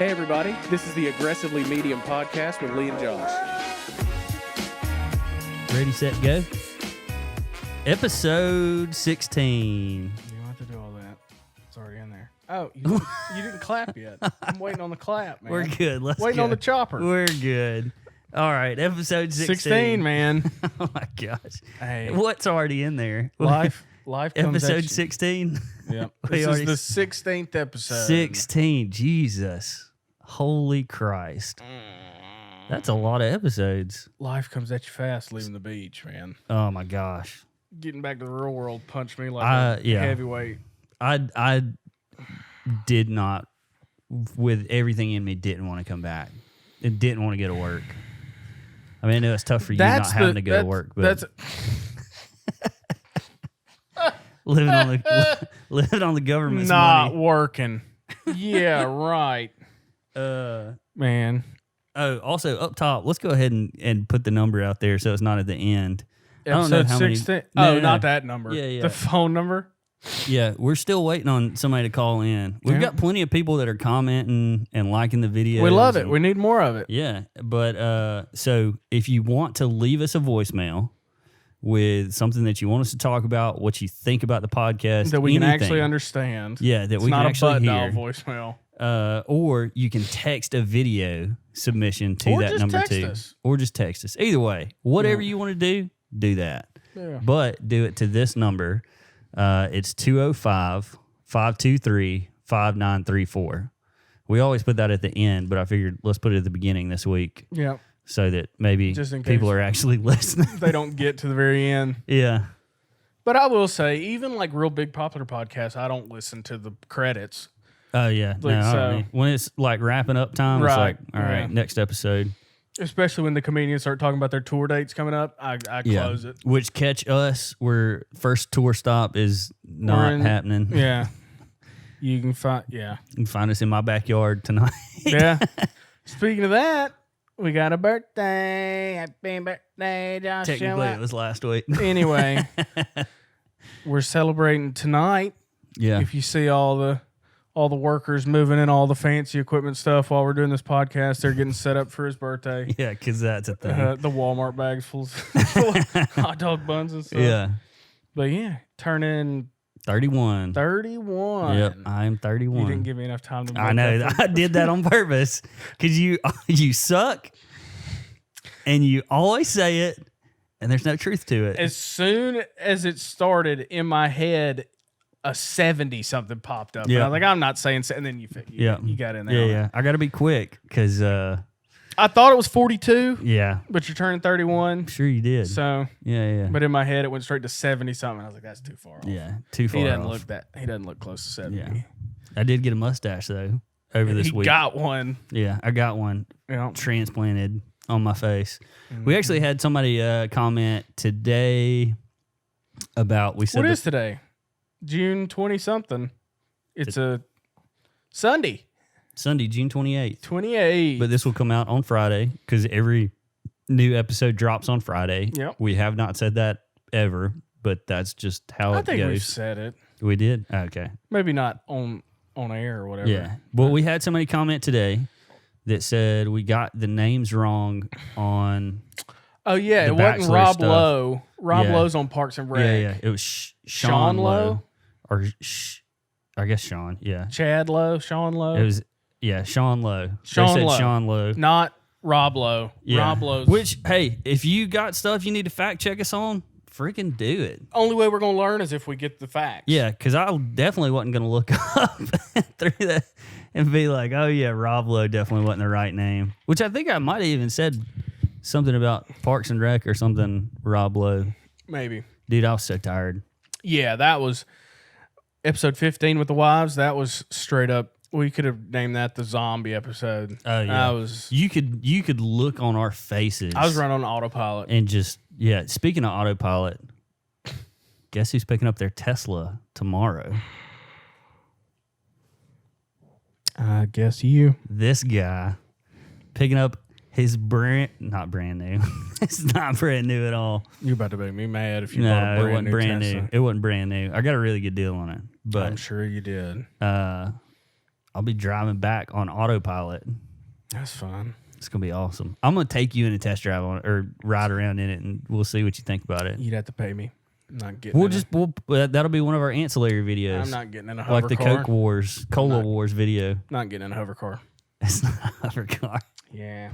Hey everybody, this is the Aggressively Medium podcast with Lee and Josh. Ready, set, go. Episode 16. You don't have to do all that. It's already in there. Oh, you didn't clap yet. I'm waiting on the clap, man. We're good. Let's waiting go. on the chopper. We're good. All right, episode 16. 16, man. Oh my gosh. Hey. What's already in there? Life comes Episode at you. 16? Yeah. This is the 16th episode. 16. Jesus. Holy Christ. That's a lot of episodes. Life comes at you fast leaving the beach, man. Oh my gosh. Getting back to the real world punched me like a heavyweight. I did not, with everything in me, didn't want to come back. It didn't want to go to work. I mean, I know it's tough for you not having to go to work, but living on the government's not money. working. Yeah, right. Man. Oh, also up top, let's go ahead and put the number out there so it's not at the end. Episode 16. No. Not that number. Yeah. The phone number. Yeah, we're still waiting on somebody to call in. We've got plenty of people that are commenting and liking the video. We love it. We need more of it. Yeah, but so if you want to leave us a voicemail with something that you want us to talk about, what you think about the podcast, that we can actually understand. Yeah, that it's we can actually hear. not a butt dial voicemail. Or you can text a video submission to that number too. Or just text us. Either way, whatever you want to do that. Yeah. But do it to this number. It's 205-523-5934. We always put that at the end, but I figured let's put it at the beginning this week. Yeah. So that maybe just in case people are actually listening. They don't get to the very end. Yeah. But I will say, even like real big popular podcasts, I don't listen to the credits. Oh, yeah. When it's like wrapping up time, it's like, all right, next episode. Especially when the comedians start talking about their tour dates coming up, I close it. Which catch us where first tour stop is not happening. Yeah. You can find us in my backyard tonight. Yeah. Speaking of that, we got a birthday. Happy birthday, Joshua. Technically, it was last week. Anyway, we're celebrating tonight. Yeah. If you see all the workers moving in all the fancy equipment stuff while we're doing this podcast, they're getting set up for his birthday. Yeah, because that's a thing. The Walmart bags full of hot dog buns and stuff. Yeah. But yeah, turning 31. 31. Yep, I'm 31. You didn't give me enough time to. I know. I did that on purpose because you suck, and you always say it, and there's no truth to it. As soon as it started in my head, a 70 something popped up. Yeah. And I was like, I'm not saying, and then you got in there. Yeah. I got to be quick because I thought it was 42. Yeah, but you're turning 31. I'm sure you did. So yeah. But in my head, it went straight to 70 something. I was like, that's too far off. Yeah, too far. He doesn't look close to 70. Yeah. I did get a mustache though over this week. He got one. Yeah, I got one transplanted on my face. Mm-hmm. We actually had somebody comment today about what is today? June 20 something. It's a Sunday, June 28th. 28th. But this will come out on Friday because every new episode drops on Friday. Yep. We have not said that ever, but that's just how it goes. I think we've said it. We did? Okay. Maybe not on air or whatever. Yeah. Well, we had somebody comment today that said we got the names wrong on. Oh, yeah. It wasn't Rob Lowe. Rob Lowe's on Parks and Rec. Yeah. It was Sean Lowe. Or I guess Sean, yeah. Chad Lowe, Sean Lowe. It was, Sean Lowe. Sean Lowe. Not Rob Lowe. Yeah. Rob Lowe's. Which, hey, if you got stuff you need to fact check us on, freaking do it. Only way we're going to learn is if we get the facts. Yeah, because I definitely wasn't going to look up through that and be like, oh, yeah, Rob Lowe definitely wasn't the right name. Which I think I might have even said something about Parks and Rec or something, Rob Lowe. Maybe. Dude, I was so tired. Yeah, that was episode 15 with the wives. That was straight up. We could have named that the zombie episode. Oh yeah, you could look on our faces. I was running on autopilot and just Speaking of autopilot, guess who's picking up their Tesla tomorrow? I guess you. This guy picking up his not brand new. It's not brand new at all. You're about to make me mad if you bought a brand new Tesla. It wasn't brand new. I got a really good deal on it. But I'm sure you did. I'll be driving back on autopilot. That's fun. It's gonna be awesome. I'm gonna take you in a test drive on it or ride around in it, and we'll see what you think about it. You'd have to pay me. I'm not getting. That'll be one of our ancillary videos. I'm not getting in a hover like the car. Coke Wars, Cola Wars video. Not getting in a hover car. It's not a hover car. Yeah.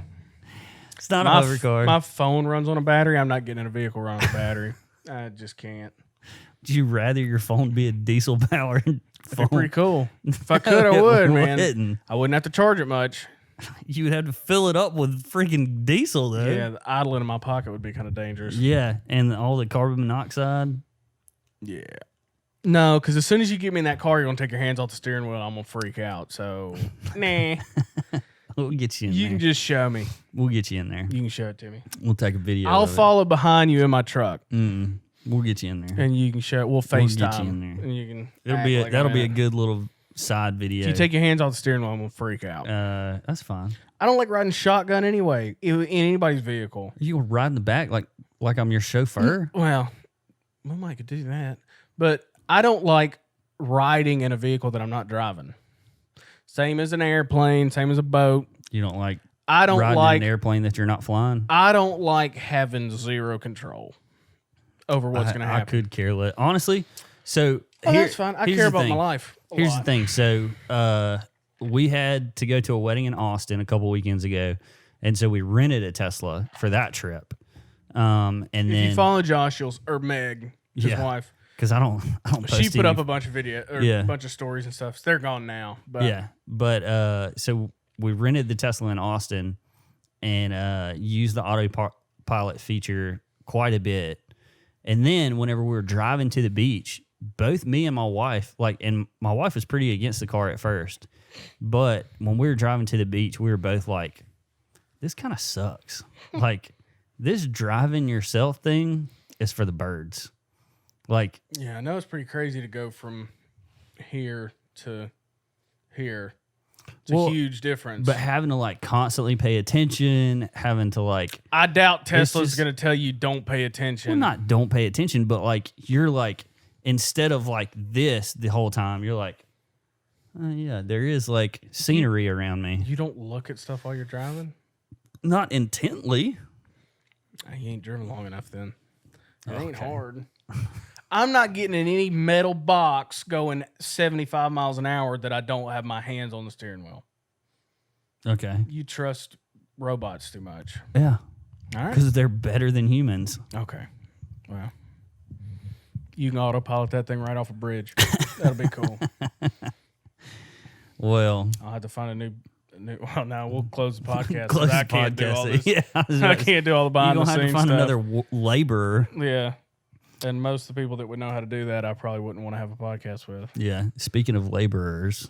It's not a hover car. My phone runs on a battery. I'm not getting in a vehicle running on a battery. I just can't. Would you rather your phone be a diesel powered phone? That'd be pretty cool. If I could, I would, man. I wouldn't have to charge it much. You would have to fill it up with freaking diesel, though. Yeah, the idling in my pocket would be kind of dangerous. Yeah, and all the carbon monoxide. Yeah. No, because as soon as you get me in that car, you're going to take your hands off the steering wheel. I'm going to freak out. So, nah. We'll get you in there. You can just show me. We'll get you in there. You can show it to me. We'll take a video. I'll follow behind you in my truck. We'll get you in there. And you can show it. We'll FaceTime. Get you in there. And you can that'll be a good little side video. If you take your hands off the steering wheel, I'm going to freak out. That's fine. I don't like riding shotgun anyway, in anybody's vehicle. You can ride in the back like I'm your chauffeur? Well, we might could do that. But I don't like riding in a vehicle that I'm not driving. Same as an airplane, same as a boat. You don't like riding in an airplane that you're not flying? I don't like having zero control over what's going to happen. I could care less. Honestly, so that's fine. I care about my life. Here's the thing. So we had to go to a wedding in Austin a couple weekends ago, and so we rented a Tesla for that trip. And then you follow Josh, or Meg, his wife, because I don't. She put up a bunch of a bunch of stories and stuff. So they're gone now. But so we rented the Tesla in Austin and used the autopilot feature quite a bit. And then whenever we were driving to the beach, both me and my wife, and my wife was pretty against the car at first, but when we were driving to the beach, we were both like, this kind of sucks. This driving yourself thing is for the birds. Yeah, I know it's pretty crazy to go from here to here. It's a huge difference. But having to constantly pay attention, having to I doubt Tesla's going to tell you don't pay attention. Well, not don't pay attention, but you're instead of this the whole time, you're like, oh, yeah, there is scenery around me. You don't look at stuff while you're driving? Not intently. You ain't driven long enough then. It ain't hard. I'm not getting in any metal box going 75 miles an hour that I don't have my hands on the steering wheel. Okay. You trust robots too much. Yeah. All right. Because they're better than humans. Okay. Well, you can autopilot that thing right off a bridge. That'll be cool. Well, I'll have to find a new. Well, now we'll close the podcast. Close I the can't do all this. Yeah, I can't do all the behind the scenes You're going to have to find stuff. another laborer. Yeah. And most of the people that would know how to do that, I probably wouldn't want to have a podcast with. Yeah. Speaking of laborers.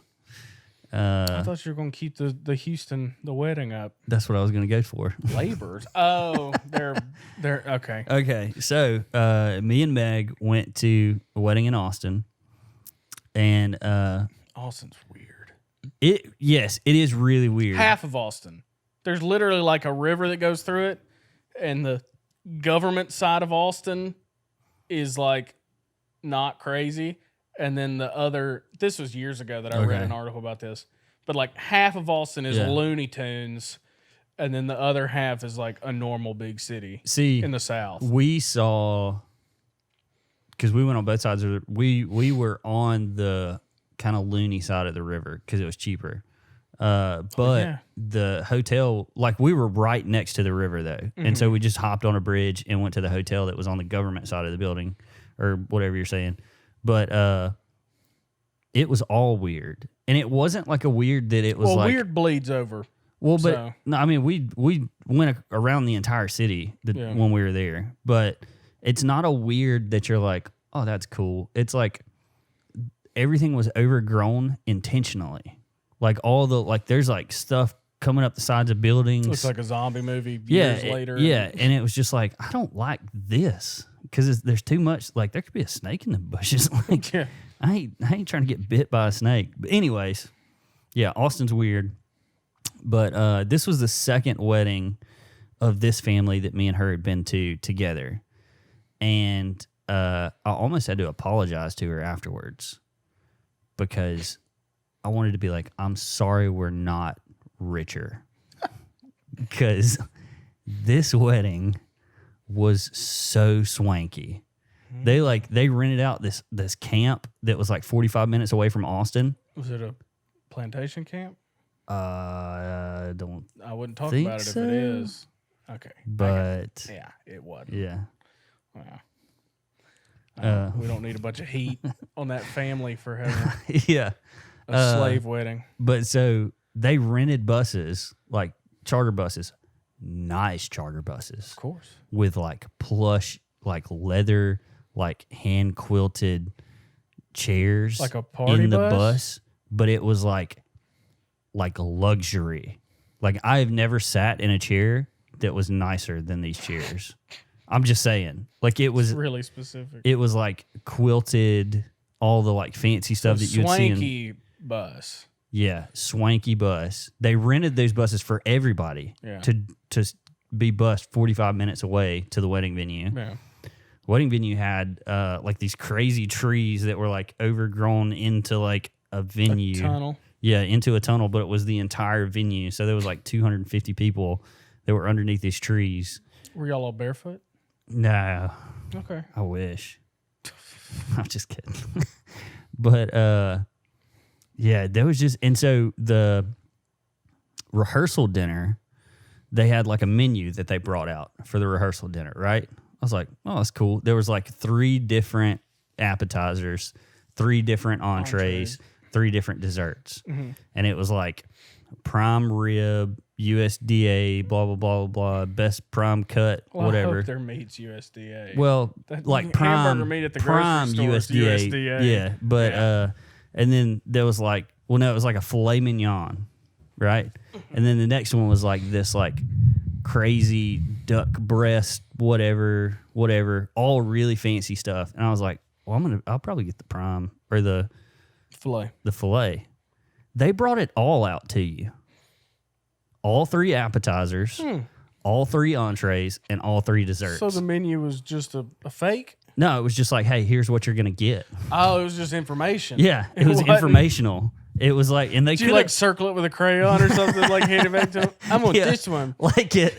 I thought you were going to keep the wedding up. That's what I was going to go for. Laborers? Oh, they're okay. Okay. So me and Meg went to a wedding in Austin. And Austin's weird. Yes, it is really weird. Half of Austin. There's literally a river that goes through it, and the government side of Austin is not crazy. And then the other, this was years ago that I read an article about this, but half of Austin is Looney Tunes, and then the other half is a normal big city. In the South. We saw, because we went on both sides of we were on the kind of loony side of the river because it was cheaper. But the hotel, we were right next to the river though. Mm-hmm. And so we just hopped on a bridge and went to the hotel that was on the government side of the building or whatever you're saying. But it was all weird. And it wasn't a weird that it was weird bleeds over. Well, but no, I mean, we went around the entire city when we were there. But it's not a weird that you're oh, that's cool. It's everything was overgrown intentionally. All the there's stuff coming up the sides of buildings. Looks like a zombie movie years later. Yeah, and it was just I don't like this because there's too much. There could be a snake in the bushes. I ain't trying to get bit by a snake. But anyways, yeah, Austin's weird. But this was the second wedding of this family that me and her had been to together, and I almost had to apologize to her afterwards. Because I wanted to be like, I'm sorry we're not richer. Because this wedding was so swanky. They rented out this camp that was like 45 minutes away from Austin. Was it a plantation camp? I wouldn't talk think about it so. if it is. Okay. But yeah, it wasn't. yeah. Wow. We don't need a bunch of heat on that family for having Yeah. a slave wedding. But so they rented buses, like charter buses, nice charter buses. Of course. With like plush, like leather, like hand quilted chairs. Like a party in the bus? bus. But it was like a luxury. Like I've never sat in a chair that was nicer than these chairs. I'm just saying. Like it was It's really specific. It was like quilted, all the like fancy stuff that you'd see in swanky bus. Yeah, swanky bus. They rented those buses for everybody Yeah. to be bused 45 minutes away to the wedding venue. Yeah. Wedding venue had like these crazy trees that were like overgrown into like a venue. A tunnel. Yeah, into a tunnel, but it was the entire venue. So there was like 250 people that were underneath these trees. Were y'all all barefoot? No, Okay. I wish. I'm just kidding. But yeah, there was just, and so the rehearsal dinner, they had like a menu that they brought out for the rehearsal dinner, right? I was like, oh, that's cool. There was like 3 different appetizers, 3 different entrees, 3 different desserts. Mm-hmm. And it was like prime rib, USDA, blah, blah, blah, blah, best prime cut, Well, whatever. I hope their meat's USDA. Well, That like hamburger meat at the grocery prime store is USDA, USDA. yeah. But and then there was like, well, no, it was like a filet mignon, right? And then the next one was like this, like crazy duck breast, whatever, all really fancy stuff. And I was like, well, I'll probably get the prime or the filet. They brought it all out to you. All 3 appetizers, all 3 entrees, and all 3 desserts. So the menu was just a fake? No, it was just like, hey, here's what you're going to get. Oh, it was just information. Yeah, it was wasn't- informational. It was like, and they Did could you like circle it with a crayon or something, like hand it back to them? I'm on this one. like it.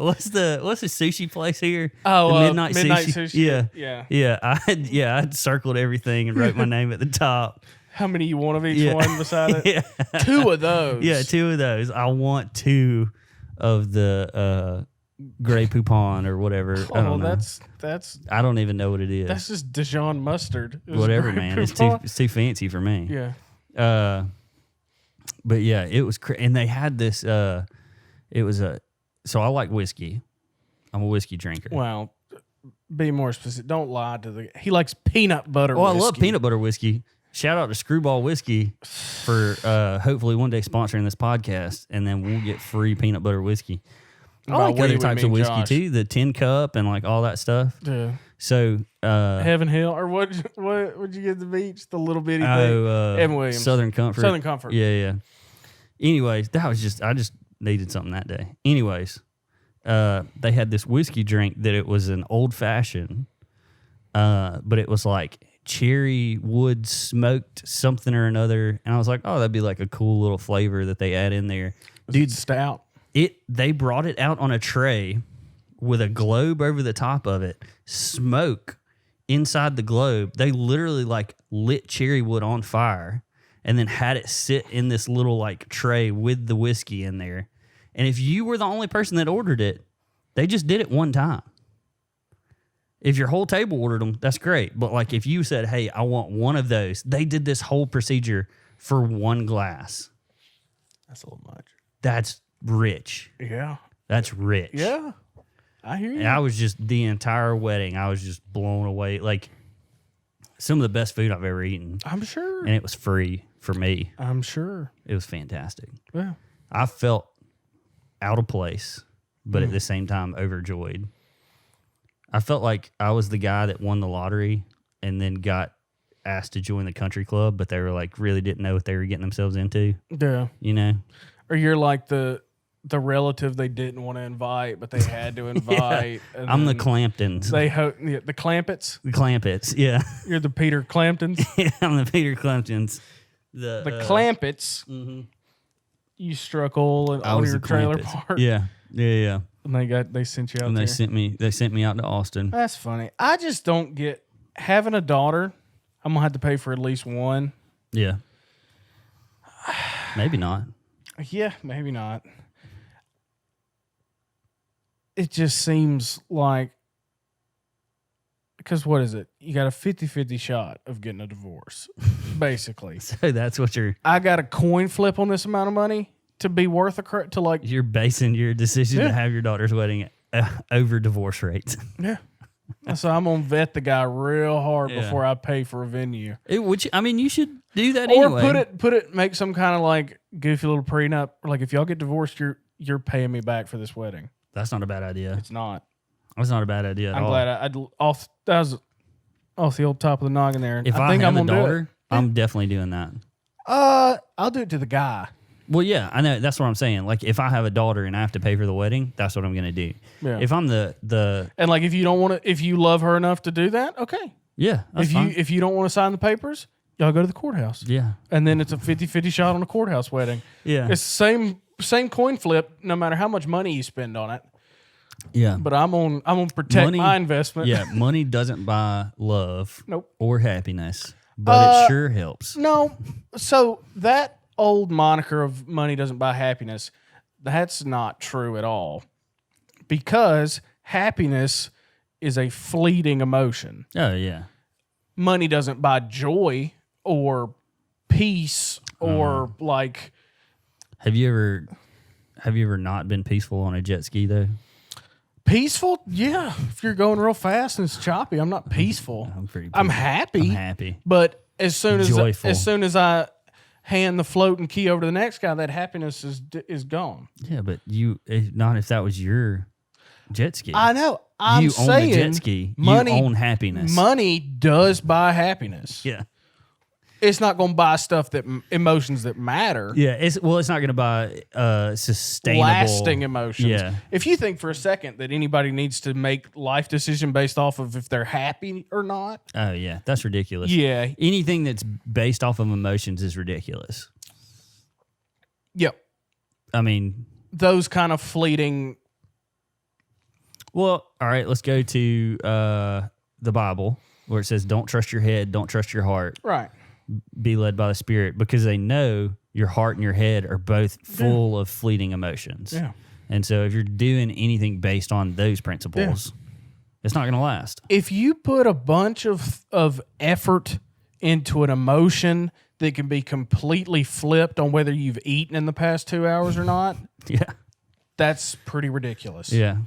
What's the sushi place here? Oh, The Midnight Sushi. Yeah. I'd circled everything and wrote my name at the top. How many you want of each one beside it? Yeah, 2 of those. yeah, 2 of those. I want 2 of the Grey Poupon or whatever. I don't know. that's I don't even know what it is. that's just Dijon mustard. It was Whatever, Grey man. It's Poupon. too fancy for me. Yeah. But yeah, it was and they had this. It was so I like whiskey. I'm a whiskey drinker. Well, be more specific. Don't lie to he likes peanut butter. Oh, I whiskey. love peanut butter whiskey. Shout out to Screwball Whiskey for hopefully one day sponsoring this podcast, and then we'll get free peanut butter whiskey. I By like we, other we types of mean whiskey Josh. too, the tin cup and like all that stuff. Yeah. So, Heaven Hill, or what would you get at the beach? The little bitty thing. Evan Williams. Southern Comfort. Southern Comfort. Yeah. Anyways, I just needed something that day. Anyways, they had this whiskey drink that it was an old fashioned, but it was like cherry wood smoked something or another, and I was like, oh, that'd be like a cool little flavor that they add in there. Dude, stout. They brought it out on a tray with a globe over the top of it, smoke inside the globe. They literally like lit cherry wood on fire and then had it sit in this little like tray with the whiskey in there. And if you were the only person that ordered it, they just did it one time. If your whole table ordered them, that's great. But like if you said, hey, I want one of those, they did this whole procedure for one glass. That's a little much. That's rich. Yeah. That's rich. Yeah. I hear you. And I was just, the entire wedding, I was just blown away. Like some of the best food I've ever eaten. I'm sure. And it was free for me. I'm sure. It was fantastic. Yeah. I felt out of place, but at the same time overjoyed. I felt like I was the guy that won the lottery and then got asked to join the country club, but they were like really didn't know what they were getting themselves into. Yeah. You know? Or you're like the relative they didn't want to invite, but they had to invite. And I'm the then Clamptons. the Clampets. The Clampets, yeah. You're the Peter Clamptons. Yeah, I'm the Peter Clamptons. the clampets. Mm-hmm. You struck oil I on was your the trailer clampets. park. Yeah. And they sent you out And there. they sent me out to Austin. That's funny. I just don't get having a daughter. I'm gonna have to pay for at least one. Yeah. Maybe not. Yeah, maybe not. It just seems like, because what is it? You got a 50-50 shot of getting a divorce, basically. So that's what I got a coin flip on this amount of money to be worth to like. you're basing your decision to have your daughter's wedding over divorce rates. Yeah. So I'm gonna vet the guy real hard before I pay for a venue. You should do that Or anyway. make some kind of like goofy little prenup. Like if y'all get divorced, you're paying me back for this wedding. That's not a bad idea. It's not. That's not a bad idea at I'm all. glad that was off the old top of the noggin there. If I think I'm a daughter, I'm definitely doing that. I'll do it to the guy. Well, yeah, I know. That's what I'm saying. Like, if I have a daughter and I have to pay for the wedding, that's what I'm going to do. Yeah. If I'm the And like if you don't want to, if you love her enough to do that, okay. yeah, that's fine. If you don't want to sign the papers, y'all go to the courthouse. Yeah, And then it's a 50-50 shot on a courthouse wedding. yeah, It's the same coin flip, no matter how much money you spend on it. yeah. But I'm gonna protect my investment. Yeah, money doesn't buy love Nope. or happiness, but it sure helps. No. So that old moniker of money doesn't buy happiness, that's not true at all. Because happiness is a fleeting emotion. Oh yeah, Money doesn't buy joy or peace or like. Have you ever not been peaceful on a jet ski though? Peaceful? Yeah. If you're going real fast and it's choppy, I'm not peaceful. I'm happy. I'm happy. But as soon Joyful. as I hand the floating key over to the next guy, that happiness is gone. Yeah, but not if that was your jet ski. I know. I'm you saying own the jet ski. Money, you own happiness. Money does buy happiness. Yeah. It's not going to buy stuff emotions that matter. Yeah, it's not going to buy sustainable, lasting emotions. Yeah. If you think for a second that anybody needs to make life decision based off of if they're happy or not, oh yeah, that's ridiculous. yeah, Anything that's based off of emotions is ridiculous. yep, I mean, those kind of fleeting. well, all right, let's go to the Bible where it says, "Don't trust your head, don't trust your heart, Right. be led by the Spirit," because they know your heart and your head are both full of fleeting emotions. Yeah. And so if you're doing anything based on those principles, it's not going to last. If you put a bunch of effort into an emotion that can be completely flipped on whether you've eaten in the past 2 hours or not, Yeah. that's pretty ridiculous. Yeah.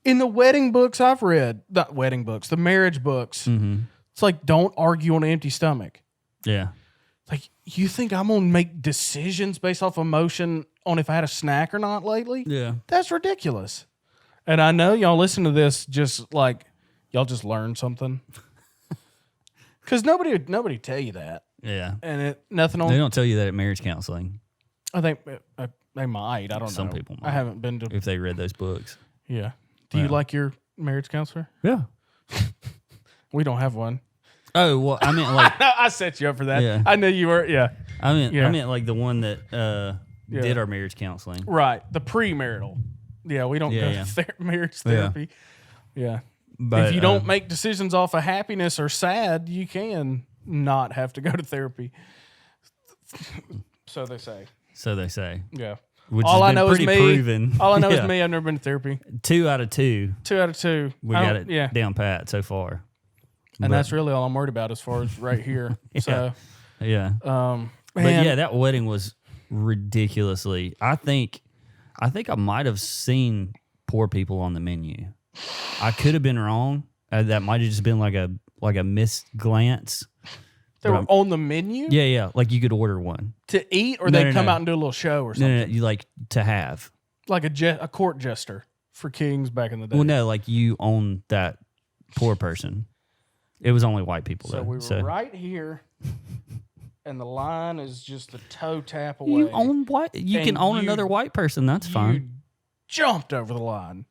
In the wedding books I've read, not wedding books, the marriage books, it's like, don't argue on an empty stomach. Yeah. Like, you think I'm going to make decisions based off emotion on if I had a snack or not lately? Yeah. That's ridiculous. And I know y'all listen to this just like, y'all just learned something. Because nobody tell you that. Yeah. And nothing They on, don't tell you that at marriage counseling I think they might. I don't know. Some people might. I haven't been to, if they read those books. yeah. Do you like your marriage counselor? Yeah. We don't have one. Oh, well, I meant like I set you up for that. Yeah. I knew you were, yeah. I Yeah. meant like the one that did our marriage counseling. Right. The premarital. Yeah, we don't go to marriage therapy. Yeah. But if you don't make decisions off of happiness or sad, you can not have to go to therapy. So they say. So they say. Yeah. Which All has I been know is pretty me. proven. All I know Yeah. is me. I've never been to therapy. 2 out of 2. 2 out of 2. We got it down pat so far. And that's really all I'm worried about as far as right here. So, Yeah. man, But yeah, that wedding was ridiculously. I think I might have seen poor people on the menu. I could have been wrong. That might have just been like a missed glance. they were on the menu Yeah. Like you could order one. to eat, or No, they no, come no. out and do a little show or something, No, you like to have. like a court jester for kings back in the day. Well, no, like you own that poor person. It was only white people So though. we were right here, and the line is just a toe tap away. You own white. You And can own you- another white person. That's You fine. jumped over the line.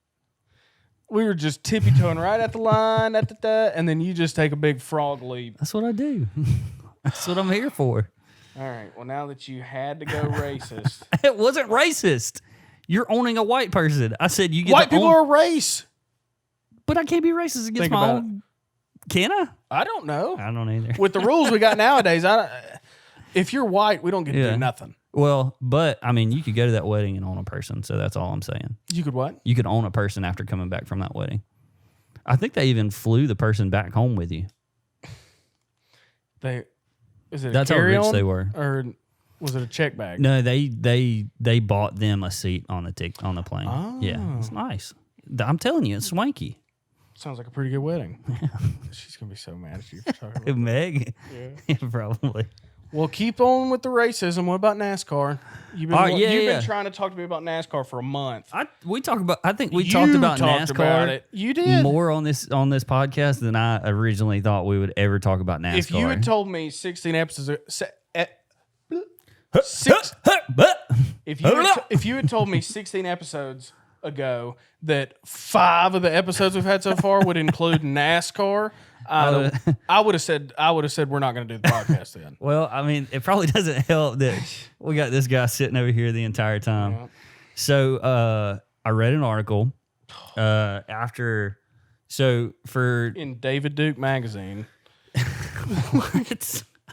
We were just tippy toeing right at the line, and then you just take a big frog leap. That's what I do. That's what I'm here for. All right. Well, now that you had to go racist, It wasn't racist. You're owning a white person. I said you get white to people own, are a race. but I can't be racist against Think my about own. Can I? I don't know. I don't either. With the rules we got nowadays, if you're white, we don't get to do nothing. Well, but I mean, you could go to that wedding and own a person. So that's all I'm saying. You could what? You could own a person after coming back from that wedding. I think they even flew the person back home with you. Is it That's a how rich carry-on, they were. or was it a check bag? No, they bought them a seat on the plane. Oh. Yeah, it's nice. I'm telling you, it's swanky. Sounds like a pretty good wedding. She's gonna be so mad at you for talking about Meg, Yeah. probably. Well, keep on with the racism. What about NASCAR? You've been trying to talk to me about NASCAR for a month. I think we talked about NASCAR about it. You did more on this podcast than I originally thought we would ever talk about NASCAR. If you had told me 16 episodes, if you had told me 16 episodes ago that 5 of the episodes we've had so far would include NASCAR, I would have said we're not going to do the podcast then. Well, I mean, it probably doesn't help that we got this guy sitting over here the entire time. Yeah. So I read an article In David Duke magazine. What? I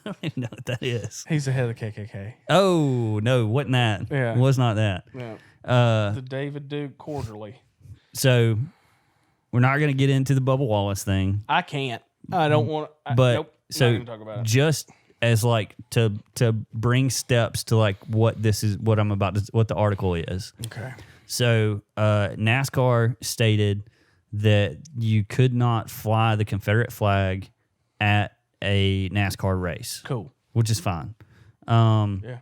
don't even know what that is. He's the head of the KKK. Oh no, wasn't that? Yeah. Was not that. Yeah. The David Duke Quarterly. So we're not going to get into the Bubba Wallace thing. I can't. I don't want. But nope, so not gonna talk about it. just as like to bring steps to like what this is, what I'm about to, what the article is. Okay. So NASCAR stated that you could not fly the Confederate flag at a NASCAR race. Cool. Which is fine. Yeah.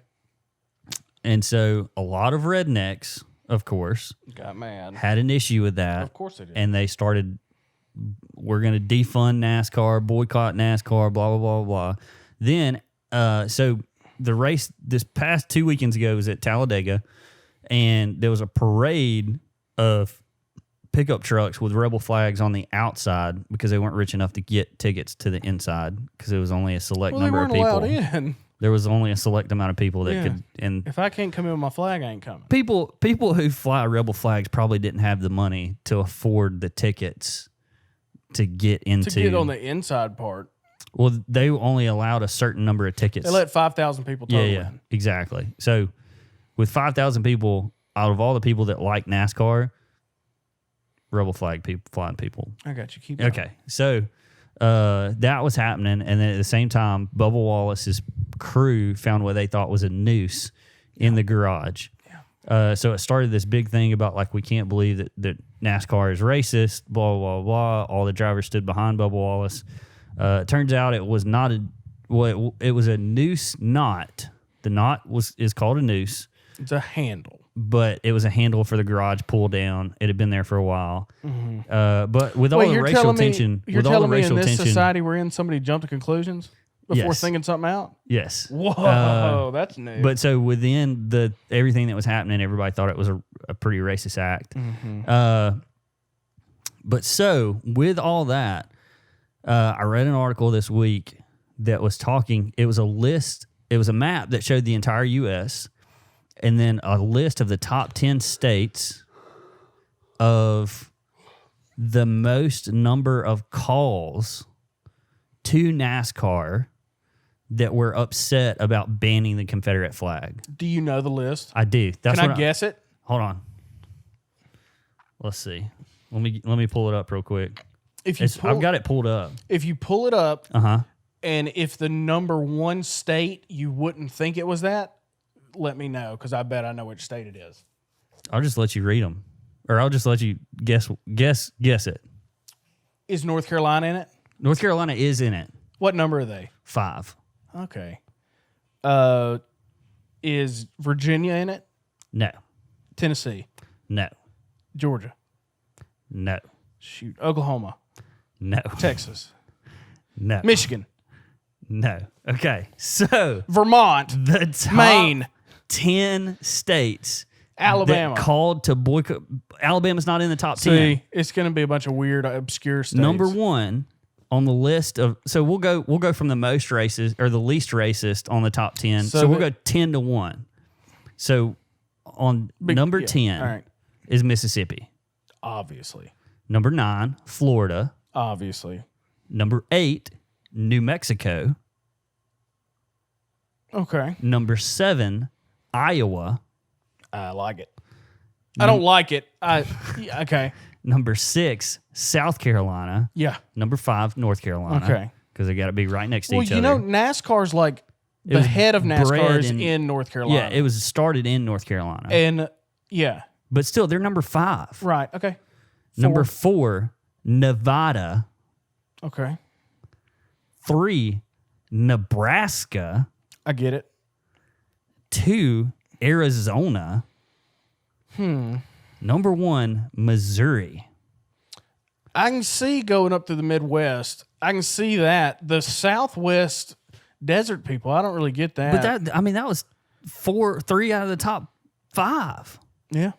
And so a lot of rednecks, of course, Got mad. had an issue with that. Of course they did. And they started, we're going to defund NASCAR, boycott NASCAR, blah, blah, blah, blah. Then, so the race this past 2 weekends ago was at Talladega, and there was a parade of pickup trucks with rebel flags on the outside because they weren't rich enough to get tickets to the inside because it was only a select well, they number of weren't people. allowed in. There was only a select amount of people that Yeah. could. And If I can't come in with my flag, I ain't coming. people who fly rebel flags probably didn't have the money to afford the tickets to get into. To get on the inside part, Well, they only allowed a certain number of tickets. they let 5,000 people total in. Exactly. So with 5,000 people, out of all the people that like NASCAR, rebel flag people, flying people. I got you. Keep going. Okay. So that was happening. And then at the same time, Bubba Wallace's crew found what they thought was a noose in the garage. Yeah. So it started this big thing about like, we can't believe that NASCAR is racist, blah, blah, blah. All the drivers stood behind Bubba Wallace. It turns out it was not it was a noose knot. The knot is called a noose, It's a handle. but it was a handle for the garage pull down. It had been there for a while. Mm-hmm. But with all the racial tension, You're telling me in this tension, society we're in, somebody jumped to conclusions before Yes. thinking something out? yes. Whoa, that's new. But so within everything that was happening, everybody thought it was a pretty racist act. Mm-hmm. But so with all that, I read an article this week that was talking. It was a list. It was a map that showed the entire U.S. and then a list of the top 10 states of the most number of calls to NASCAR that were upset about banning the Confederate flag. Do you know the list? I do. That's Can what I guess it? Hold on. Let's see. Let me pull it up real quick. I've got it pulled up. If you pull it up, Uh-huh. and if the number one state you wouldn't think it was that, let me know because I bet I know which state it is. I'll just let you read them, or I'll just let you guess it. Is North Carolina in it? North Carolina is in it. What number are they? 5. Okay. Is Virginia in it? No. Tennessee, No. Georgia, No. shoot, Oklahoma, No. Texas, No. Michigan, No. Okay. So Vermont, the top Maine, 10 states Alabama. that called to boycott. Alabama's not in the top 10. See, it's going to be a bunch of weird, obscure states. Number 1 on the list of, so we'll go from the most races or the least racist on the top 10. So we'll go 10 to 1. So on number 10 all right. is Mississippi. Obviously. Number 9, Florida. Obviously. Number 8, New Mexico. Okay. Number 7, Iowa. I like it. I don't like it. Okay. Number 6, South Carolina. Yeah. Number 5, North Carolina. Okay. Because they got to be right next to Well, each you other. know, NASCAR's like the was head of NASCAR bred is in North Carolina. Yeah, it was started in North Carolina. And yeah. But still, they're number 5. Right. Okay. Number 4, Nevada. Okay. 3, Nebraska. I get it. 2, Arizona. Number 1, Missouri. I can see going up to the Midwest. I can see that. The Southwest desert people, I don't really get that. But that was 3 out of the top 5. Yeah.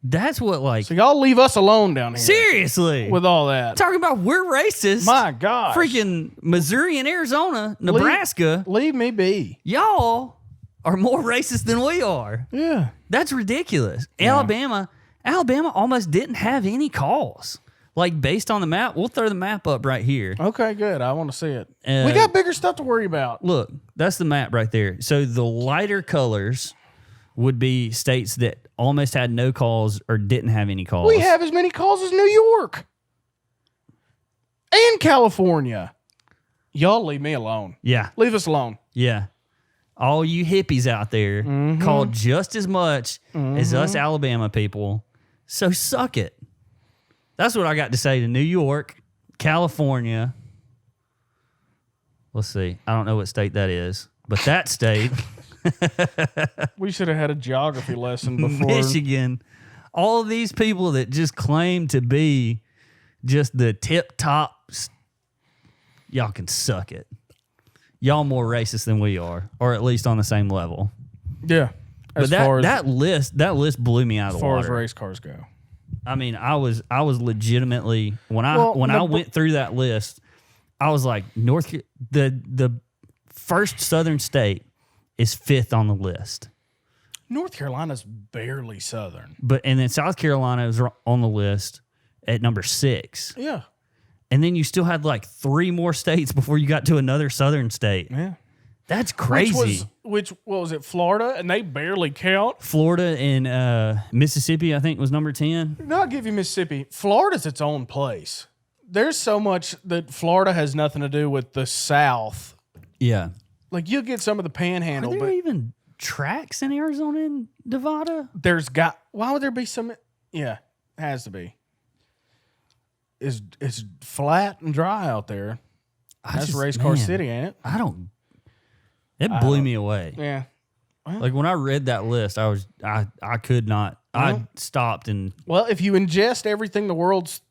That's what, like, So y'all leave us alone down here. seriously. With all that. Talking about we're racist. My gosh. Freaking Missouri and Arizona, Nebraska, Leave me be. y'all are more racist than we are. Yeah. That's ridiculous. Alabama almost didn't have any calls. Like, based on the map, we'll throw the map up right here. Okay, good. I want to see it. We got bigger stuff to worry about. Look, that's the map right there. So the lighter colors would be states that almost had no calls or didn't have any calls. We have as many calls as New York and California. Y'all leave me alone. Yeah. Leave us alone. Yeah. All you hippies out there called just as much as us Alabama people. So suck it. That's what I got to say to New York, California. Let's see. I don't know what state that is, but that state, We should have had a geography lesson before. Michigan, all of these people that just claim to be just the tip top, y'all can suck it. Y'all more racist than we are, or at least on the same level. Yeah. But that list blew me out of as the far water. as race cars go. I mean, I was legitimately when I went through that list, I was like, the first southern state is 5th on the list. North Carolina's barely southern. And then South Carolina is on the list at number 6. Yeah. And then you still had like 3 more states before you got to another southern state. Yeah. That's crazy. What was it, Florida? And they barely count. Florida and Mississippi, I think, was number 10. No, I'll give you Mississippi. Florida's its own place. There's so much that Florida has nothing to do with the South. Yeah. Like, you'll get some of the panhandle, Are there but even tracks in Arizona and Nevada? why would there be some? Yeah, it has to be. It's flat and dry out there. That's race car city, ain't it? It blew me away. Yeah. Like when I read that list, I could not. I stopped and Well, if you ingest everything the world's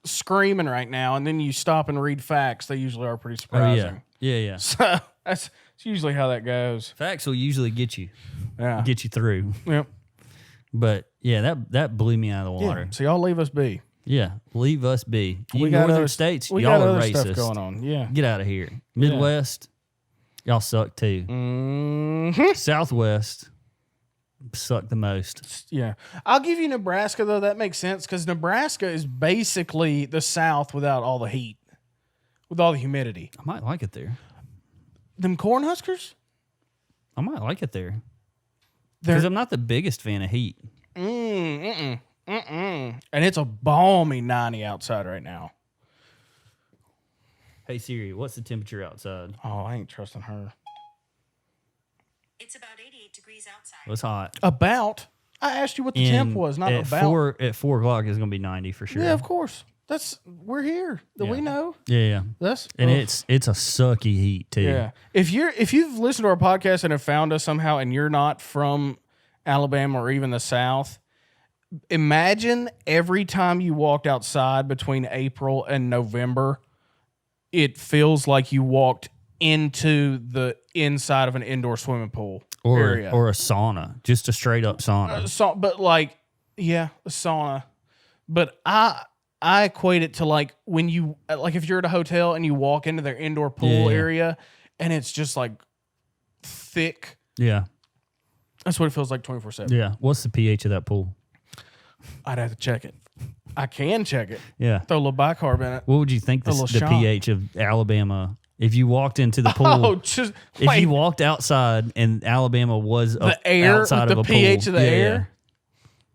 screaming right now, and then you stop and read facts, they usually are pretty surprising. yeah. So that's usually how that goes. Facts will usually get you through. Yep. But yeah, that blew me out of the water. Yeah. So y'all leave us be. Yeah, leave us be. You We got northern other states, We y'all got are other racist. stuff going on. Yeah. Get out of here. Midwest, y'all suck too. Mm-hmm. Southwest suck the most. Yeah. I'll give you Nebraska, though. That makes sense because Nebraska is basically the South without all the heat, with all the humidity. I might like it there. Them Cornhuskers? I might like it there. Because I'm not the biggest fan of heat. And it's a balmy 90 outside right now. Hey Siri, what's the temperature outside? Oh, I ain't trusting her. It's about 88 degrees outside. It's hot. About? I asked you what the temp was, not at about. At 4 o'clock it's gonna be 90 for sure. Yeah, of course. We're here. We know. Yeah. That's it's a sucky heat too. Yeah. If you've listened to our podcast and have found us somehow and you're not from Alabama or even the South, imagine every time you walked outside between April and November, it feels like you walked into the inside of an indoor swimming pool area. Or a sauna. Just a straight up sauna. But a sauna. But I equate it to like when you like if you're at a hotel and you walk into their indoor pool Yeah. area and it's just like thick. Yeah. That's what it feels like 24/7. Yeah. What's the pH of that pool? I'd have to check it. I can check it. Yeah. Throw a little bicarb in it. What would you think A the little shot. pH of Alabama if you walked into the pool? Oh, just if wait. you walked outside and Alabama was The air, outside the of a pH pool. of the Yeah, air? yeah.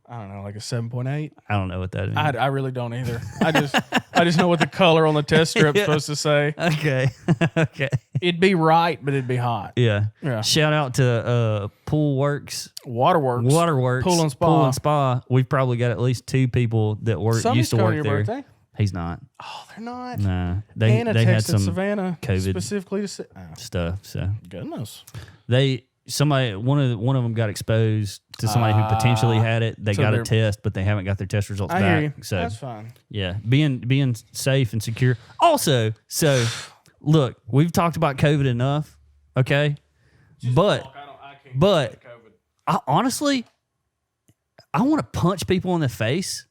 I don't know, like a 7.8. I don't know what that means. I really don't either. I just know what the color on the test strip's Yeah. supposed to say. Okay. Okay. It'd be right, but it'd be hot. Yeah. Yeah. Shout out to Pool Works. Waterworks. Waterworks. Pool and Spa. Pool and Spa. We've probably got at least 2 people that Somebody's used to coming work to your there. birthday? He's not. Oh, they're not. Nah. They Anna they had texted some Savannah COVID specifically to say, oh, stuff. So goodness. one of them got exposed to somebody who potentially had it. They So got a they're- test, but they haven't got their test results I back. hear you. So That's fine. yeah, being safe and secure. Also, so look, we've talked about COVID enough, okay? But I honestly, I want to punch people in the face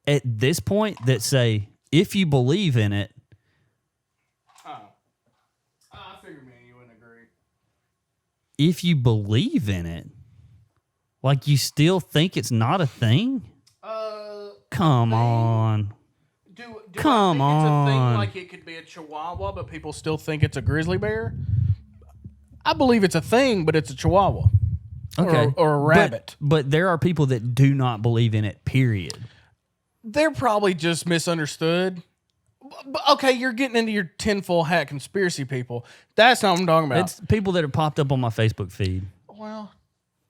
at this point that say, if you believe in it, I figured me and you wouldn't agree. if you believe in it, like you still think it's not a thing? Come on. Do Come I think it's a thing on. like it could be a chihuahua, but people still think it's a grizzly bear? I believe it's a thing, but it's a chihuahua. Okay. Or a rabbit. But there are people that do not believe in it, period. They're probably just misunderstood. But, okay, you're getting into your tinfoil hat conspiracy people. That's not what I'm talking about. It's people that have popped up on my Facebook feed. Well,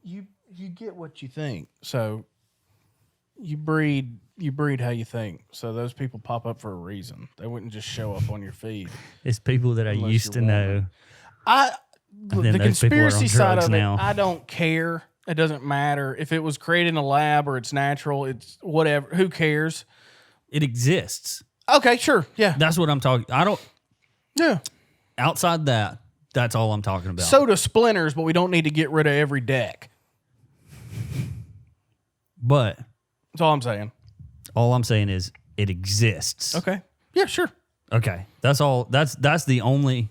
you get what you think. So you breed how you think. So those people pop up for a reason. They wouldn't just show up on your feed. It's people that I Unless used to you're know. then The those people are on conspiracy side drugs of it, now. I don't care. It doesn't matter if it was created in a lab or it's natural. It's whatever. Who cares? It exists. Okay, sure. Yeah. That's what I'm talking. I don't. Yeah. Outside that, that's all I'm talking about. So do splinters, but we don't need to get rid of every deck. but That's all I'm saying. all I'm saying is it exists. Okay. Yeah, sure. Okay. That's all. That's the only.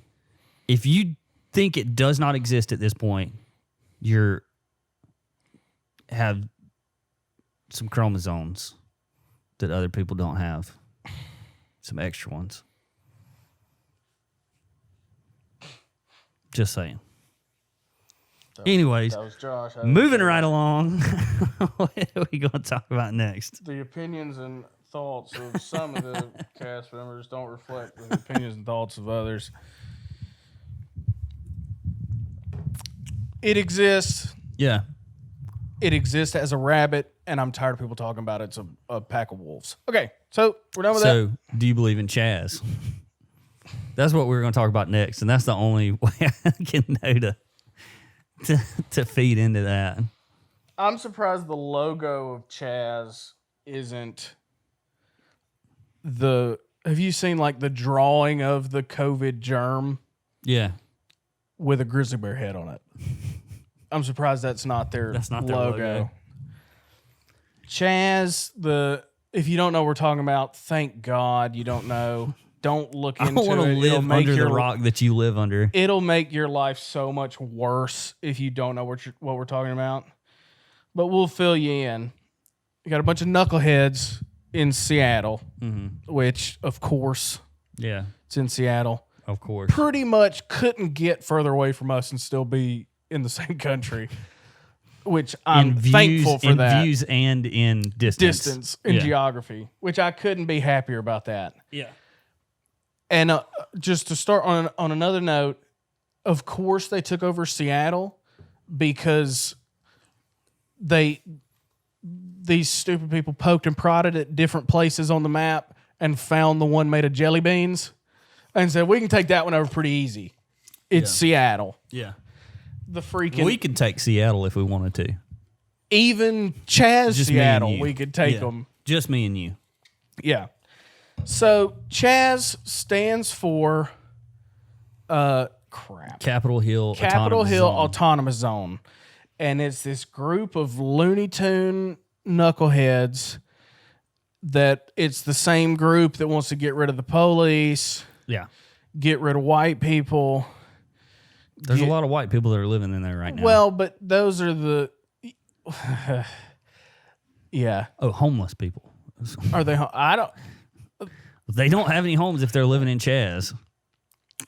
If you think it does not exist at this point, you're have some chromosomes that other people don't have. Some extra ones. Just saying. Anyways, That was Josh. moving right along. What are we going to talk about next? The opinions and thoughts of some of the cast members don't reflect the opinions and thoughts of others. It exists. Yeah. It exists as a rabbit, and I'm tired of people talking about it's a pack of wolves. Okay, so we're done with that. So, do you believe in Chaz? That's what we're going to talk about next, and that's the only way I can know to feed into that. I'm surprised the logo of Chaz isn't the. Have you seen like the drawing of the COVID germ Yeah. with a grizzly bear head on it? I'm surprised that's not their logo. Chaz, if you don't know what we're talking about, thank God you don't know. Don't look I into don't want to it. It'll live make under the your- rock that you live under. It'll make your life so much worse if you don't know what we're talking about. But we'll fill you in. You got a bunch of knuckleheads in Seattle, which, of course, Yeah, it's in Seattle. of course. Pretty much couldn't get further away from us and still be in the same country, which I'm thankful for in that. views and in Distance in Yeah. geography, which I couldn't be happier about that. Yeah. And just to start on another note, of course they took over Seattle because these stupid people poked and prodded at different places on the map and found the one made of jelly beans and said, we can take that one over pretty easy. It's Seattle. Yeah. The freaking We could take Seattle if we wanted to. even Chaz Just me and Seattle, you. we could take Yeah. them. Just me and you. Yeah. So Chaz stands for Capitol Hill Capitol Autonomous Hill Zone. Autonomous Zone. And it's this group of Looney Tune knuckleheads that it's the same group that wants to get rid of the police, Yeah. get rid of white people. There's a lot of white people that are living in there right now. Well, but those are the yeah. Oh, homeless people. Are they? I don't. They don't have any homes if they're living in Chaz.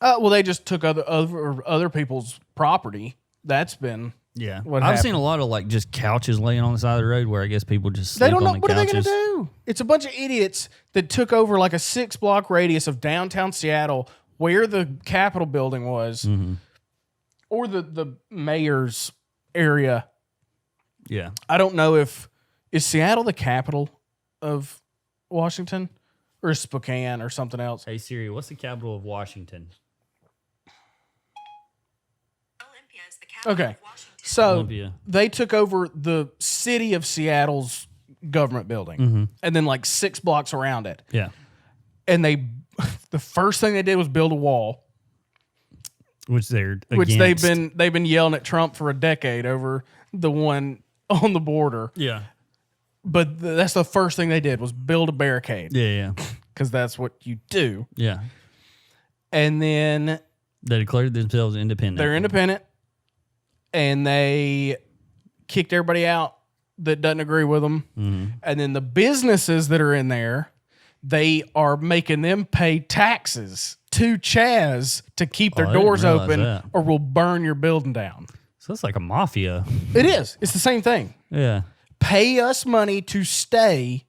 Well, they just took other people's property. That's been Yeah. what I've happened. seen a lot of like just couches laying on the side of the road where I guess people just sleep They don't know on the what are they couches. going to do. It's a bunch of idiots that took over like a 6-block radius of downtown Seattle, where the Capitol building was, Mm-hmm. or the mayor's area. Yeah. I don't know if is Seattle the capital of Washington, or is Spokane or something else. Hey Siri, what's the capital of Washington? Olympia is the capital Okay, of Washington. so Olympia. they took over the city of Seattle's government building, and then like 6 blocks around it, Yeah. and they the first thing they did was build a wall, Which they're which against. they've been yelling at Trump for a decade over the one on the border. Yeah. But that's the first thing they did was build a barricade, Yeah. because that's what you do. Yeah. And then They declared themselves independent. they're independent, and they kicked everybody out that doesn't agree with them. Mm-hmm. And then the businesses that are in there, they are making them pay taxes to Chaz to keep their I didn't doors realize open, that. or we'll burn your building down. So it's like a mafia. It is. It's the same thing. Yeah. Pay us money to stay,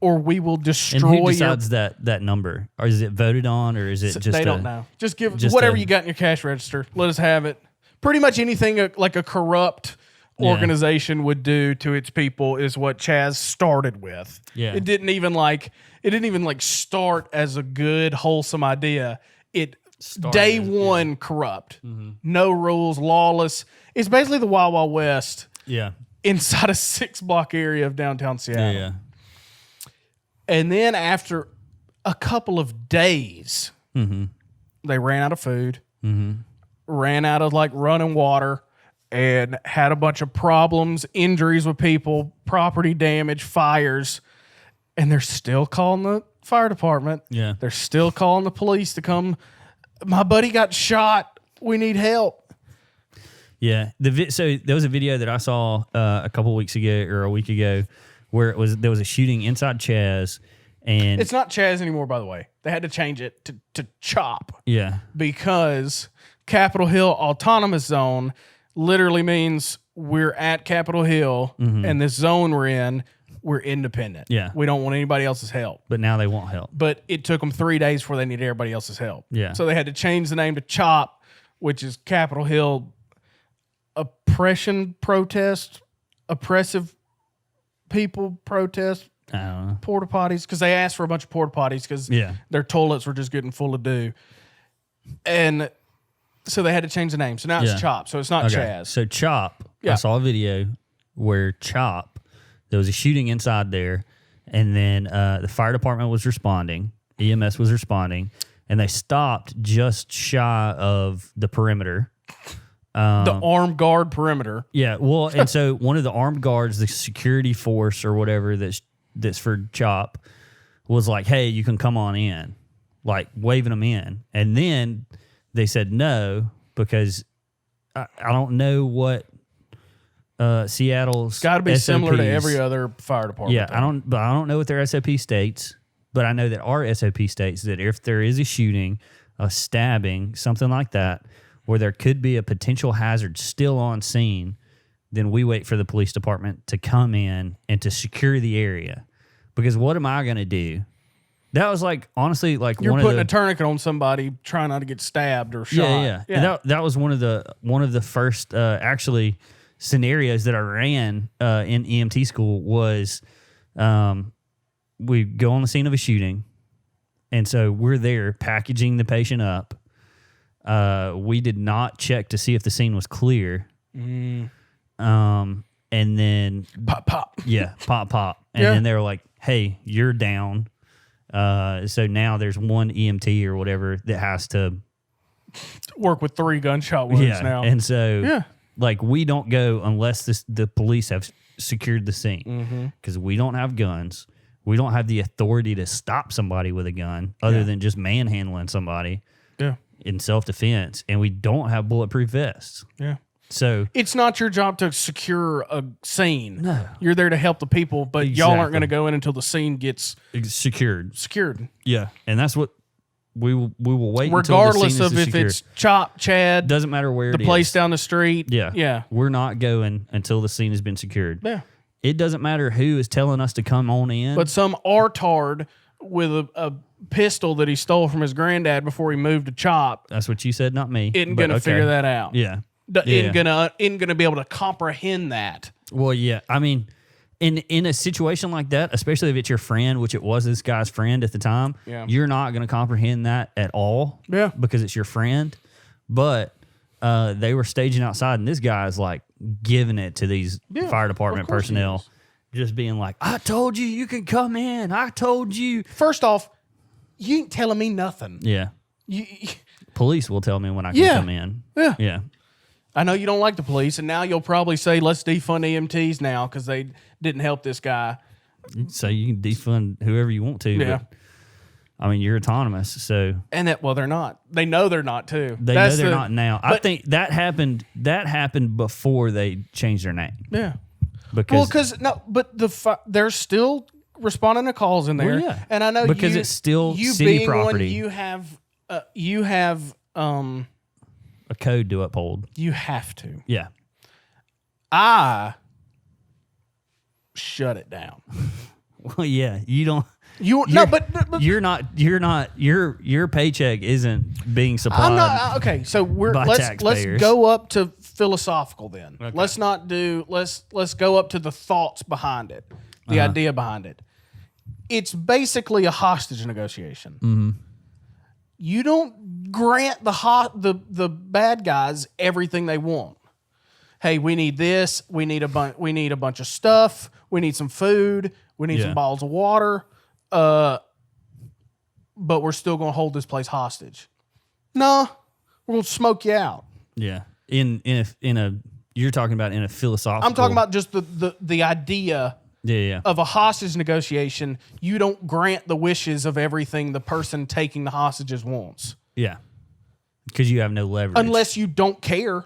or we will And destroy who your. decides that number? Or is it voted on, or is it just They don't know. Just give whatever you got in your cash register. Let us have it. Pretty much anything like a corrupt organization would do to its people is what Chaz started with. Yeah. It didn't even start as a good, wholesome idea. It day one corrupt. No rules, lawless. It's basically the Wild Wild West Yeah. inside a 6-block area of downtown Seattle. Yeah. And then after a couple of days, they ran out of food, ran out of like running water, and had a bunch of problems, injuries with people, property damage, fires. And they're still calling the fire department. Yeah. They're still calling the police to come. My buddy got shot. We need help. Yeah. So there was a video that I saw a couple weeks ago or a week ago where there was a shooting inside Chaz, and It's not Chaz anymore, by the way. They had to change it to CHOP. yeah. Because Capitol Hill Autonomous Zone literally means we're at Capitol Hill, and this zone we're in, we're independent. Yeah. We don't want anybody else's help. But now they won't help. But it took them 3 days before they needed everybody else's help. Yeah. So they had to change the name to CHOP, which is Capitol Hill Oppression Protest, Oppressive People Protest, I don't know. porta potties, because they asked for a bunch of porta potties because Yeah. their toilets were just getting full of dew. And so they had to change the name. So now Yeah. it's CHOP. So it's not Okay. Chaz. So Chop, Yeah. I saw a video where Chop, there was a shooting inside there, and then the fire department was responding, EMS was responding, and they stopped just shy of the perimeter. The armed guard perimeter. Yeah, well, and so one of the armed guards, the security force or whatever that's for Chop, was like, "Hey, you can come on in," like waving them in, and then they said no because I don't know what Seattle's Got to be similar to SOPs. every other fire department. Yeah, I don't know what their SOP states, but I know that our SOP states that if there is a shooting, a stabbing, something like that, where there could be a potential hazard still on scene, then we wait for the police department to come in and to secure the area. Because what am I going to do? That was like, honestly, like You're one putting of a the, tourniquet on somebody trying not to get stabbed or shot. yeah. And that was one of the first actually scenarios that I ran in EMT school was we go on the scene of a shooting, and so we're there packaging the patient up. We did not check to see if the scene was clear. And then Pop, pop. yeah, pop. And Yeah. then they were like, "Hey, you're down." So now there's one EMT or whatever that has to Work with 3 gunshot wounds now. And so Yeah. like we don't go unless the police have secured the scene because we don't have guns. We don't have the authority to stop somebody with a gun other than just manhandling somebody in self-defense. And we don't have bulletproof vests. Yeah. So it's not your job to secure a scene. No. You're there to help the people, but y'all aren't Exactly. going to go in until the scene gets secured. Yeah. And that's what we will wait regardless until the scene of is if it's Chop, Chad, doesn't matter where the place down the street. Yeah. We're not going until the scene has been secured. Yeah. It doesn't matter who is telling us to come on in. But some artard with a pistol that he stole from his granddad before he moved to Chop That's what you said, not me. isn't But going to okay. figure that out. Yeah. Isn't gonna be able to comprehend that. Well, yeah. I mean, in a situation like that, especially if it's your friend, which it was this guy's friend at the time, you're not going to comprehend that at all. Yeah. Because it's your friend. But they were staging outside, and this guy's like giving it to these fire department personnel, just being like, "I told you can come in. I told you." First off, you ain't telling me nothing. Yeah. Police will tell me when I can come in. Yeah. Yeah. I know you don't like the police, and now you'll probably say, let's defund EMTs now because they didn't help this guy. So you can defund whoever you want to. Yeah. But, I mean, you're autonomous, so And they're not. They know they're not too. they know they're not now. I think that happened before they changed their name. Yeah. Because They're still responding to calls in there. Well, yeah. And I know Because it's still city being property. One, you have a code to uphold. you have to. Yeah. I shut it down. Well, yeah. You don't. But You're not. Your paycheck isn't being supplied. I'm not okay. So let's taxpayers. go up to philosophical then. Okay. Let's not do let's go up to the thoughts behind it, the idea behind it. It's basically a hostage negotiation. Mm-hmm. You don't grant the bad guys everything they want. Hey, we need this. We need a bunch of stuff. We need some food. We need some bottles of water. But we're still going to hold this place hostage. No, we're going to smoke you out. Yeah. You're talking about in a philosophical. I'm talking about just the idea of a hostage negotiation. You don't grant the wishes of everything the person taking the hostages wants. Yeah. Because you have no leverage. Unless you don't care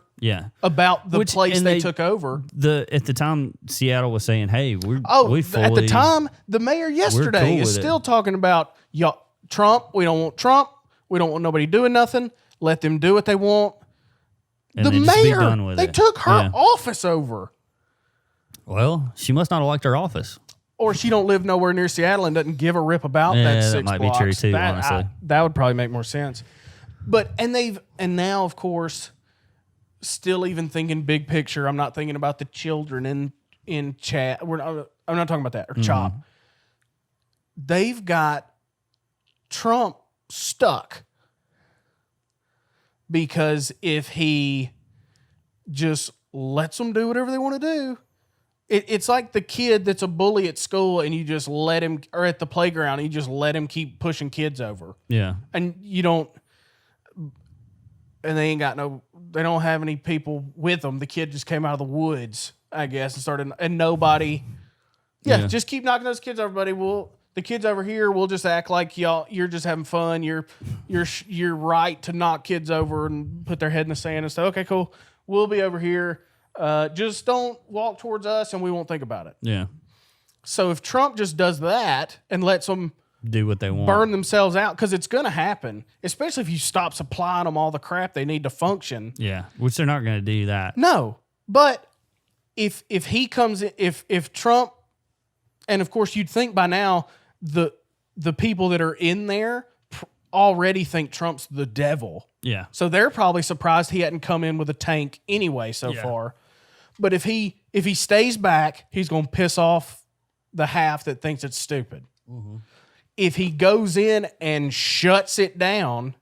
about the place they took over. At the time, Seattle was saying, "Hey, we at the time, the mayor yesterday is still talking about Trump. We don't want Trump. We don't want nobody doing nothing. Let them do what they want." And the then just be mayor, done with they it. took her office over. Well, she must not have liked her office. Or she don't live nowhere near Seattle and doesn't give a rip about that 6 that might blocks. be true too, honestly. That would probably make more sense. But and now of course, still even thinking big picture. I'm not thinking about the children in chat. I'm not talking about that or Chop. They've got Trump stuck because if he just lets them do whatever they want to do. It's like the kid that's a bully at school and you just let him, or at the playground, and you just let him keep pushing kids over. Yeah. And you don't, and they don't have any people with them. The kid just came out of the woods, I guess, and started, and nobody, just keep knocking those kids over, buddy. The kids over here, we'll just act like you're just having fun. You're right to knock kids over and put their head in the sand and say, okay, cool. We'll be over here. Just don't walk towards us and we won't think about it. Yeah. So if Trump just does that and lets them Do what they want. burn themselves out, because it's going to happen, especially if you stop supplying them all the crap they need to function. Yeah. Which they're not going to do that. No, but if he comes in, if Trump, and of course you'd think by now the people that are in there already think Trump's the devil. Yeah. So they're probably surprised he hadn't come in with a tank anyway so far. But if he stays back, he's going to piss off the half that thinks it's stupid. Mm-hmm. If he goes in and shuts it down,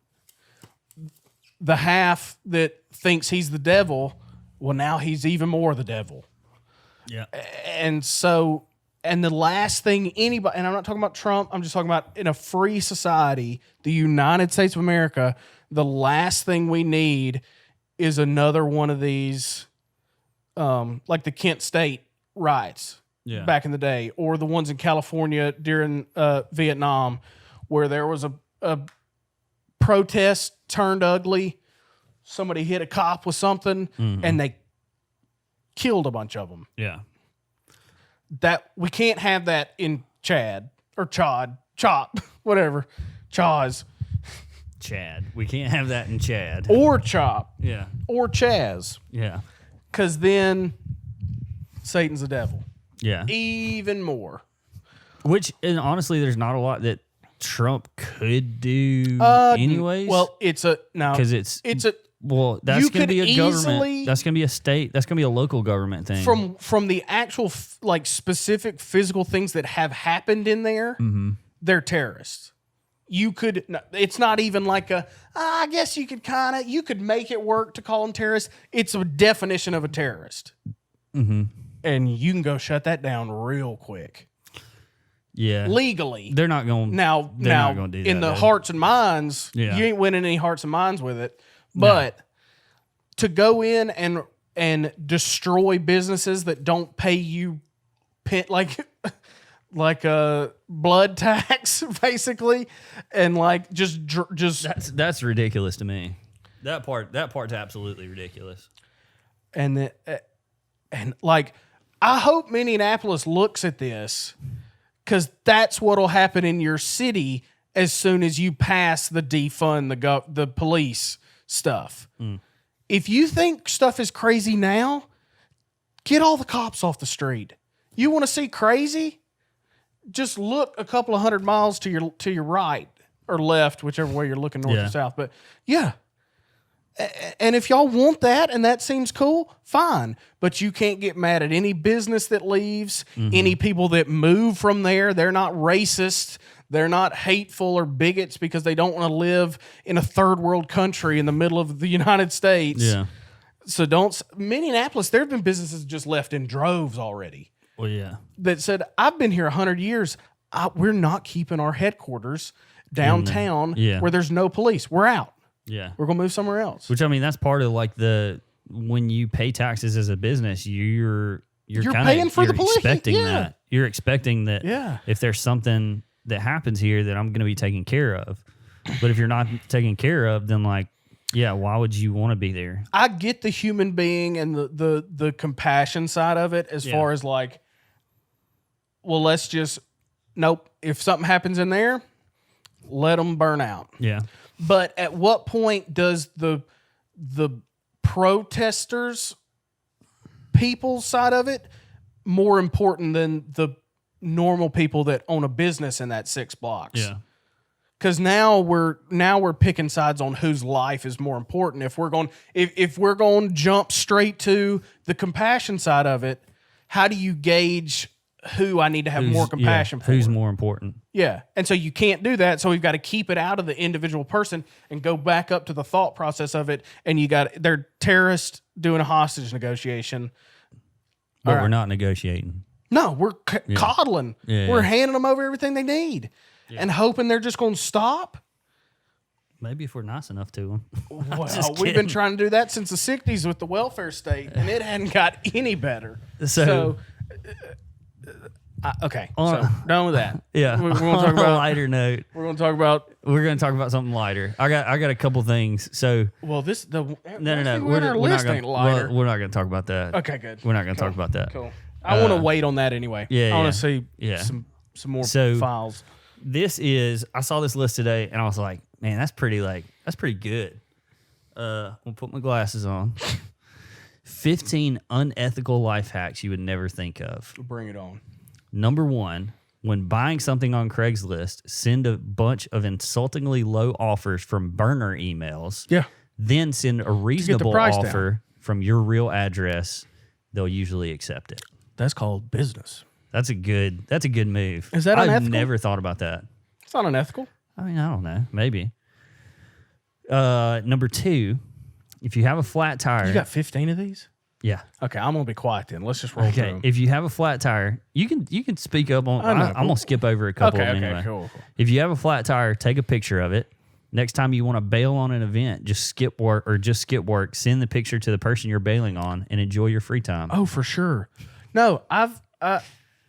the half that thinks he's the devil, well, now he's even more the devil. Yeah. And so, and the last thing anybody, and I'm not talking about Trump, I'm just talking about in a free society, the United States of America, the last thing we need is another one of these, like the Kent State riots. back in the day, or the ones in California during Vietnam, where there was a protest turned ugly. Somebody hit a cop with something, and they killed a bunch of them. Yeah. That we can't have that in Chad or Chop, whatever, Chaz Chad. We can't have that in Chad. or Chop Yeah. or Chaz, Yeah. because then Satan's the devil. Yeah. Even more. Which, and honestly, there's not a lot that Trump could do anyways. Well, it's a now because it's a well, that's you going to could be a government. easily- That's going to be a state. That's going to be a local government thing. from the actual like specific physical things that have happened in there. They're terrorists. You could. It's not even like a. I guess you could make it work to call them terrorists. It's a definition of a terrorist. And you can go shut that down real quick. Yeah. Legally. They're not going. Now, not gonna do in that, the though. hearts and minds, Yeah. you ain't winning any hearts and minds with it. But to go in and destroy businesses that don't pay you, like a blood tax, basically, and like just That's ridiculous to me. That part's absolutely ridiculous. and like I hope Minneapolis looks at this, because that's what'll happen in your city as soon as you pass the defund the police stuff. If you think stuff is crazy now, get all the cops off the street. You want to see crazy? Just look a couple of 100 miles to your right or left, whichever way you're looking, north or south. But yeah. And if y'all want that and that seems cool, fine. But you can't get mad at any business that leaves, any people that move from there. They're not racist. They're not hateful or bigots because they don't want to live in a third world country in the middle of the United States. Yeah. So Minneapolis, there have been businesses just left in droves already Well, yeah. that said, I've been here 100 years. We're not keeping our headquarters downtown where there's no police. We're out. Yeah. We're going to move somewhere else. Which, I mean, that's part of like when you pay taxes as a business, you're kinda, paying for the police. expecting Yeah. that. You're expecting that Yeah. if there's something that happens here that I'm going to be taken care of. But if you're not taken care of, then like, yeah, why would you want to be there? I get the human being and the compassion side of it as far as like, well, let's just, nope. If something happens in there, let them burn out. Yeah. But at what point does the protesters people side of it more important than the normal people that own a business in that 6 blocks? Yeah. Because now we're picking sides on whose life is more important. If we're going to jump straight to the compassion side of it, how do you gauge who I need to have more compassion for? Who's more important? Yeah. And so you can't do that. So we've got to keep it out of the individual person and go back up to the thought process of it. And they're terrorists doing a hostage negotiation. But All we're right. not negotiating. No, we're coddling. Yeah, we're yeah. handing them over everything they need and hoping they're just going to stop. Maybe if we're nice enough to them. Well, Just we've been kidding. trying to do that since the 60s with the welfare state, and it hadn't got any better. So- Okay, On- so done with that. Yeah. We're going to On talk a about. lighter note, We're going to talk about. we're going to talk about something lighter. I got a couple things. So Well, no. Our We're list not ain't gonna, lighter. we're not going to talk about that. Okay, good. We're not going to Cool. talk about that. Cool. I want to wait on that anyway. yeah, I want yeah. to see Yeah. some more So- files. I saw this list today and I was like, man, that's pretty good. I'll put my glasses on. 15 unethical life hacks you would never think of. Bring it on. Number 1, when buying something on Craigslist, send a bunch of insultingly low offers from burner emails. Yeah. Then send a reasonable price down. offer from your real address. They'll usually accept it. That's called business. That's a good move. Is that I've unethical? never thought about that. It's not unethical. I mean, I don't know. Maybe. Number 2, if you have a flat tire. You got 15 of these? Yeah. Okay, I'm going to be quiet then. Let's just roll through Okay. them. If you have a flat tire, you can speak up on. I know. I'm gonna skip over a couple Okay, of them okay, anyway. cool. If you have a flat tire, take a picture of it. Next time you want to bail on an event, just skip work. Send the picture to the person you're bailing on, and enjoy your free time. Oh, for sure. No,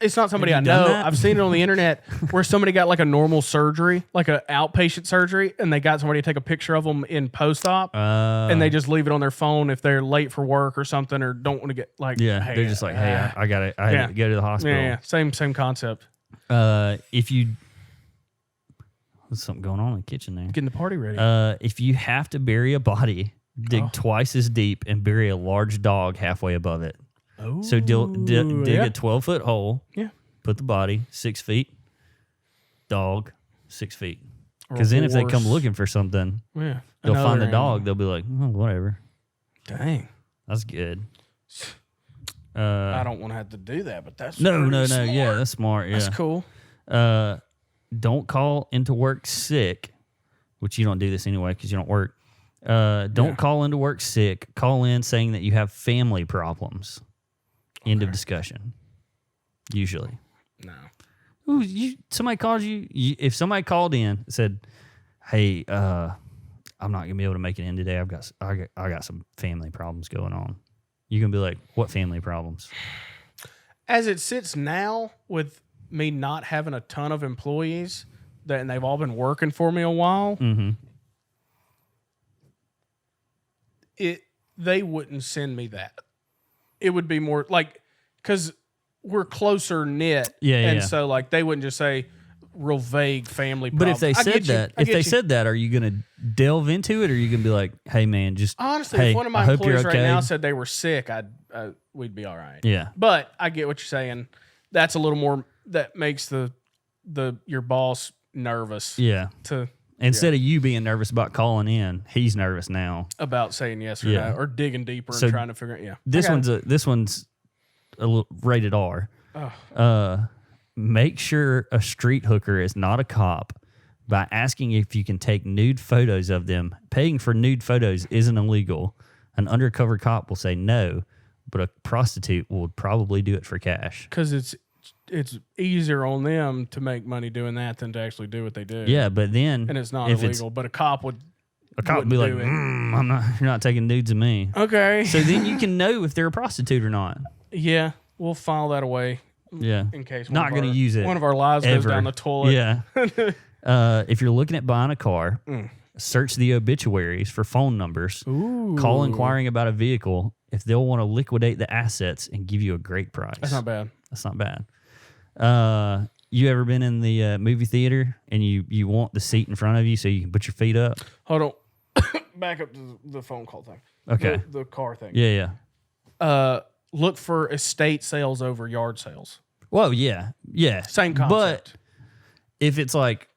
It's not somebody I you done know. that? I've seen it on the internet where somebody got like a normal surgery, like an outpatient surgery, and they got somebody to take a picture of them in post-op, and they just leave it on their phone if they're late for work or something or don't want to get like. yeah, hey, they're just like, hey, I got it. I had to go to the hospital. Yeah, same concept. If you, there's something going on in the kitchen there. Getting the party ready. If you have to bury a body, dig twice as deep and bury a large dog halfway above it. Oh, So dig a 12-foot hole. Yeah. Put the body 6 feet. Dog 6 feet. Or Because then if they come horse. looking for something, Yeah, they'll find another the dog. animal. They'll be like, oh, whatever. Dang, That's good. I don't want to have to do that, but that's No. smart. Yeah, that's smart. Yeah. That's cool. Don't call into work sick, which you don't do this anyway because you don't work. Don't call into work sick. Call in saying that you have family problems. End of discussion. Usually. No. Ooh, somebody calls you. If somebody called in and said, "Hey, I'm not gonna be able to make it in today. I got some family problems going on." You can be like, "What family problems?" As it sits now, with me not having a ton of employees, and they've all been working for me a while, they wouldn't send me that. It would be more like, because we're closer knit, and so like they wouldn't just say real vague family But problems. if they said that, are you gonna delve into it, or are you gonna be like, "Hey, man, just honestly, hey, if one of my I hope you're employees right okay." now said they were sick, we'd be all right. Yeah. But I get what you're saying. That's a little more that makes your boss nervous. Yeah. Instead of you being nervous about calling in, he's nervous now About saying yes or Yeah. no, or digging deeper So and trying to figure out. Yeah, This one's a little rated R. Make sure a street hooker is not a cop by asking if you can take nude photos of them. Paying for nude photos isn't illegal. An undercover cop will say no, but a prostitute will probably do it for cash. because it's easier on them to make money doing that than to actually do what they do. Yeah, but then and it's not if illegal. But a cop would be like, do it. I'm not. You're not taking nudes of me. Okay. So then you can know if they're a prostitute or not. Yeah, we'll file that away Yeah. in case Not going to use it. one of our lives goes ever. down the toilet. Yeah. If you're looking at buying a car, search the obituaries for phone numbers. Ooh. Call inquiring about a vehicle if they'll want to liquidate the assets and give you a great price. That's not bad. That's not bad. You ever been in the movie theater and you want the seat in front of you so you can put your feet up? Hold on. Back up to the phone call thing. Okay. The car thing. Yeah. Look for estate sales over yard sales. Well, yeah. Same concept. But if it's like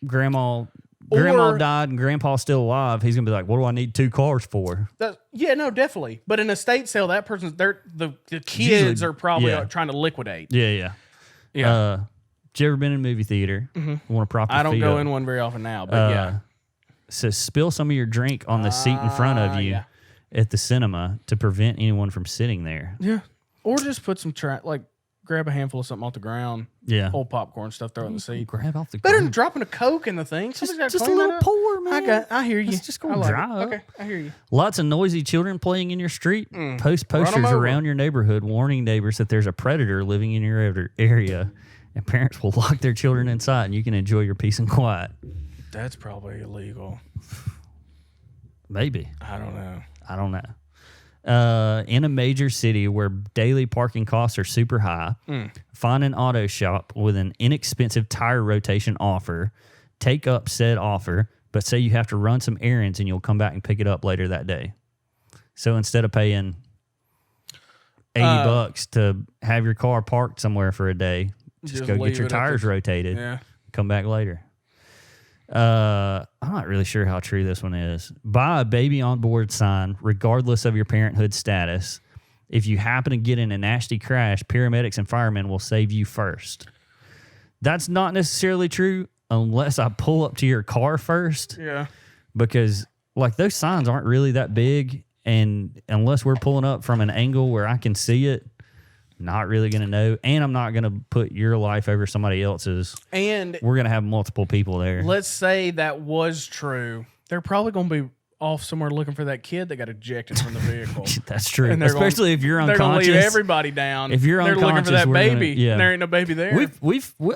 grandma Or- died and grandpa's still alive, he's gonna be like, "What do I need 2 cars for?" No, definitely. But in a estate sale, that person's the kids Usually- are probably yeah. trying to liquidate. Yeah. Yeah. You ever been in a movie theater? Want to prop your I don't feet go up? in one very often now, but yeah. So spill some of your drink on the seat in front of you yeah. at the cinema to prevent anyone from sitting there. Yeah. Or just put some grab a handful of something off the ground, Yeah. old popcorn stuff, throw it in the seat. Grab off the Better than ground. dropping a Coke in the thing. Just Somebody's a gotta clean little that up. pour, man. I hear you. Let's just go I like dry it. up. Okay, I hear you. Lots of noisy children playing in your street. Post Run 'em posters over. around your neighborhood warning neighbors that there's a predator living in your area. And parents will lock their children inside and you can enjoy your peace and quiet. That's probably illegal. Maybe. I don't know. In a major city where daily parking costs are super high, find an auto shop with an inexpensive tire rotation offer. Take up said offer, but say you have to run some errands and you'll come back and pick it up later that day. So instead of paying $80 to have your car parked somewhere for a day, just go leave get your it at tires rotated. Yeah. Come back later. I'm not really sure how true this one is. Buy a baby on board sign, regardless of your parenthood status. If you happen to get in a nasty crash, paramedics and firemen will save you first. That's not necessarily true unless I pull up to your car first, Yeah. because like those signs aren't really that big, and unless we're pulling up from an angle where I can see it, not really going to know. And I'm not going to put your life over somebody else's. And We're going to have multiple people there. let's say that was true. There are probably going to be off somewhere looking for that kid that got ejected from the vehicle. That's true. And they're Especially if you're They're gonna unconscious. leave everybody down. If you're they're looking for unconscious, that we're baby. gonna- yeah. And there ain't no baby there.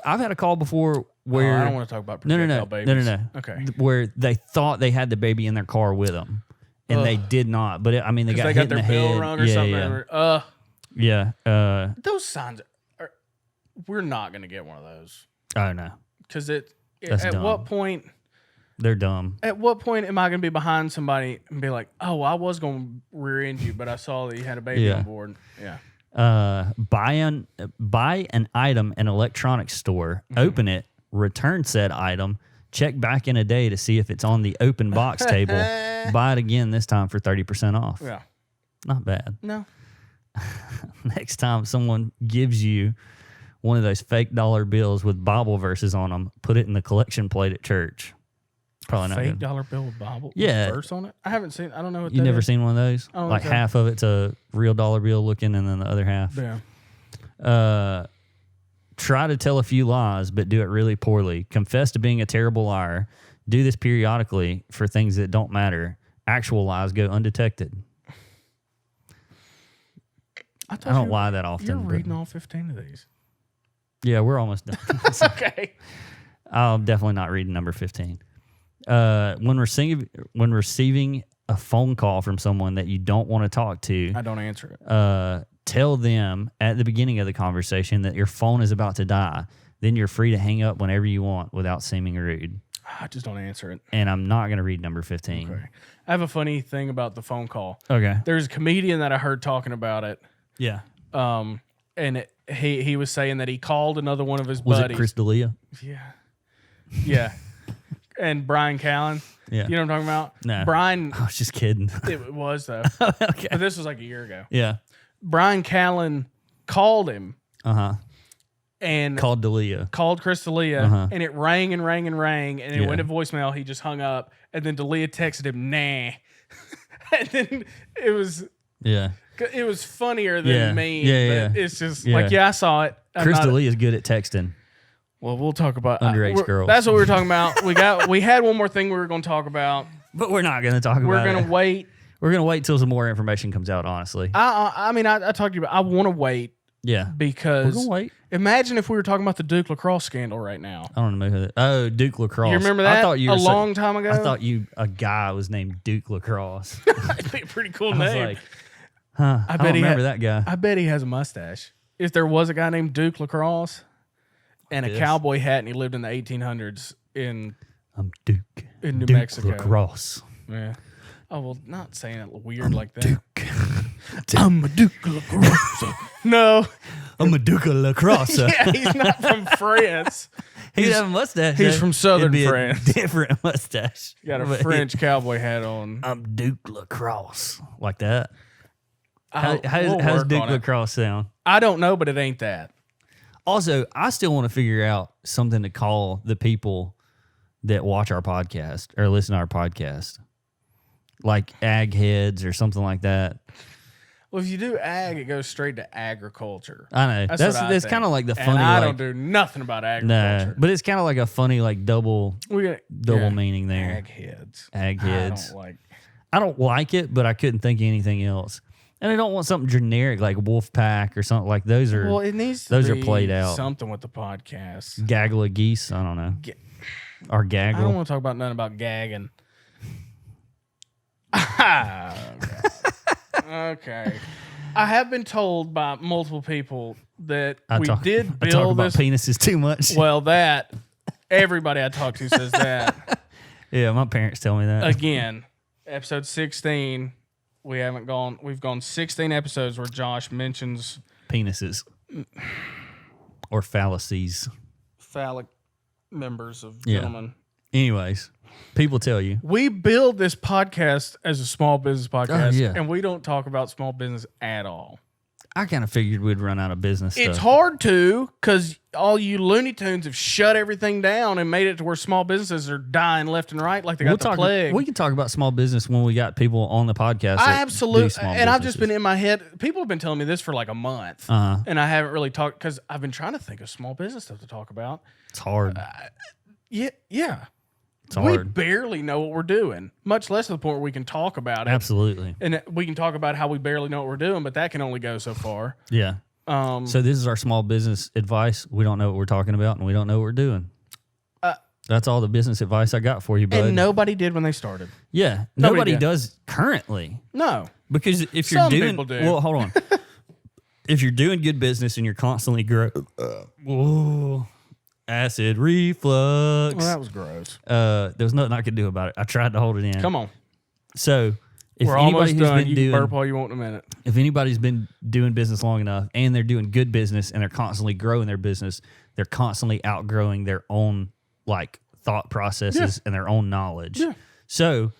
I've had a call before Oh, where I don't want to talk about no, projectile babies. no. Okay. Where they thought they had the baby in their car with them, and they did not. But they Because got they hit got in their the bill head. wrong or yeah, something. yeah. Those signs are. We're not gonna get one of those Oh no, because That's at dumb. what point? they're dumb. At what point am I going to be behind somebody and be like, "Oh, I was going to rear end you, but I saw that you had a baby Yeah. on board." Yeah. Buy an item in an electronics store, open it, return said item, check back in a day to see if it's on the open box table. Buy it again, this time for 30% off. Yeah. Not bad. No. Next time someone gives you one of those fake dollar bills with Bible verses on them, put it in the collection plate at church. Probably not Fake good. dollar bill with Bible Yeah. with verse on it. I haven't seen. I don't know what You that never is. seen one of those? Oh, Like okay. half of it's a real dollar bill looking, and then the other half. Yeah. Try to tell a few lies, but do it really poorly. Confess to being a terrible liar. Do this periodically for things that don't matter. Actual lies go undetected. I don't lie that often. You're but- reading all 15 of these. Yeah, we're almost done. Okay. I'm definitely not reading number 15. When receiving a phone call from someone that you don't want to talk to, I don't answer it. tell them at the beginning of the conversation that your phone is about to die. Then you're free to hang up whenever you want without seeming rude. I just don't answer it. And I'm not going to read number 15. Okay. I have a funny thing about the phone call. Okay. There's a comedian that I heard talking about it. Yeah. And he was saying that he called another one of his Was buddies. it Chris D'Elia? Yeah. Yeah. And Brian Callen. Yeah. You know what I'm talking about? No. Brian, I was just kidding. it was though. Okay. But this was like a year ago. Yeah. Brian Callen called him Uh-huh. and Called D'Elia. called Chris D'Elia, Uh-huh. and it rang and rang and rang, and it Yeah. went to voicemail. He just hung up, and then D'Elia texted him, "Nah," and then it was funnier than Yeah. me. Yeah, but yeah. it's just Yeah. like, yeah, I saw it. I'm Chris not- D'Elia is good at texting. Well, we'll talk about Underage girls. That's what we were talking about. We had one more thing we were going to talk about. But we're not going to talk We're about going it. to wait. We're going to wait till some more information comes out, honestly. I mean, I talked to you about. I want to wait Yeah. We're because going to wait. imagine if we were talking about the Duke lacrosse scandal right now. I don't know who that. Oh, Duke Lacrosse. You remember that? I thought you were a long time ago. I thought a guy was named Duke Lacrosse. That'd be a pretty cool I was name. like, huh? I bet don't he remember had- that guy. I bet he has a mustache. If there was a guy named Duke Lacrosse and a Yes. cowboy hat and he lived in the 1800s in I'm Duke. In New Duke Mexico. Lacrosse. yeah. Oh, well, not saying it weird like that. Duke. I'm a Duke Lacrosse. No. I'm a Duke of Lacrosse. Yeah, he's not from France. He'd have a mustache. he's though. from southern It'd be France. A different mustache. He got a But French cowboy hat on. I'm Duke Lacrosse. Like that. We'll How's work Duke on it. Lacrosse sound? I don't know, but it ain't that. Also, I still want to figure out something to call the people that watch our podcast or listen to our podcast, like ag heads or something like that. Well, if you do ag, it goes straight to agriculture. I know That's what I that's think. kind of like the And funny. I like, don't do nothing about nah, agriculture. but it's kind of like a funny like double We meaning there. Ag heads. Ag heads. I don't like. it, but I couldn't think of anything else. And I don't want something generic like Wolf Pack or something like those are Well, it needs to those are be played out. something with the podcast. gaggle of geese. I don't know. Or I don't gaggle. want to talk about nothing about gagging. Okay. I have been told by multiple people that I we talk build about this. penises too much. Well, that everybody I talk to says that. Yeah, my parents tell me that. Again, episode 16. We've gone 16 episodes where Josh mentions Penises. Or fallacies. phallic members of Yeah. gentlemen. Anyways, people tell you. We build this podcast as a small business podcast, yeah. and we don't talk about small business at all. I kind of figured we'd run out of business stuff. It's hard to, because all you Looney Tunes have shut everything down and made it to where small businesses are dying left and right like they got the plague. We can talk about small business when we got people on the podcast. I that absolutely, do small and I've just been businesses. in my head. People have been telling me this for like a month, Uh-huh. and I haven't really talked because I've been trying to think of small business stuff to talk about. It's hard. Yeah. It's we hard. barely know what we're doing, much less to the point where we can talk about it. Absolutely. And we can talk about how we barely know what we're doing, but that can only go so far. Yeah. So this is our small business advice. We don't know what we're talking about, and we don't know what we're doing. That's all the business advice I got for you, bud. And nobody did when they started. Yeah. Nobody Nobody did. does currently. No. Because if you're Some doing, people do. well, hold on. If you're doing good business and you're constantly acid reflux. Well, that was gross. There was nothing I could do about it. I tried to hold it in. Come on. So if We're anybody almost who's done. been You can doing, burp all you want in a minute. if anybody's been doing business long enough and they're doing good business and they're constantly growing their business, they're constantly outgrowing their own like thought processes and their own knowledge. Yeah. So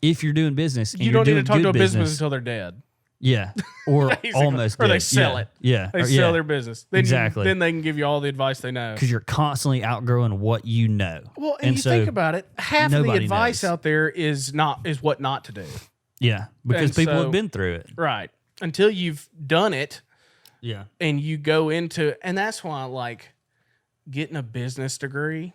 if you're doing business and You you're don't need doing to talk to good a business until they're dead. yeah, or Basically. almost Or they dead. sell Yeah. it. Yeah, They Or- sell yeah. their business. Then Exactly. Then they can give you all the advice they know. Because you're constantly outgrowing what you know. Well, and you so, think about it, half of the nobody advice knows. out there is what not to do. Yeah, because And people so- have been through it. Right. Until you've done it Yeah. and you go into, and that's why like getting a business degree.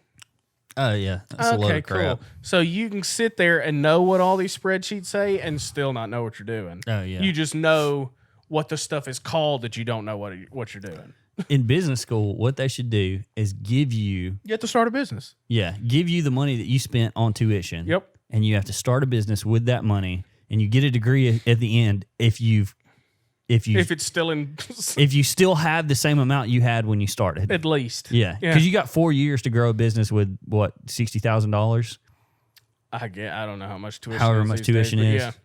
Oh yeah, that's a load Okay, of crap. cool. So you can sit there and know what all these spreadsheets say and still not know what you're doing. Oh yeah. You just know what the stuff is called that you don't know what you're doing. In business school, what they should do is give you You have to start a business. give you the money that you spent on tuition. Yep. And you have to start a business with that money, and you get a degree at the end if If it's still in, if you still have the same amount you had when you started. at least. Yeah, Yeah. because you got 4 years to grow a business with what $60,000, I don't know how much tuition. however is much these tuition days, is. but yeah.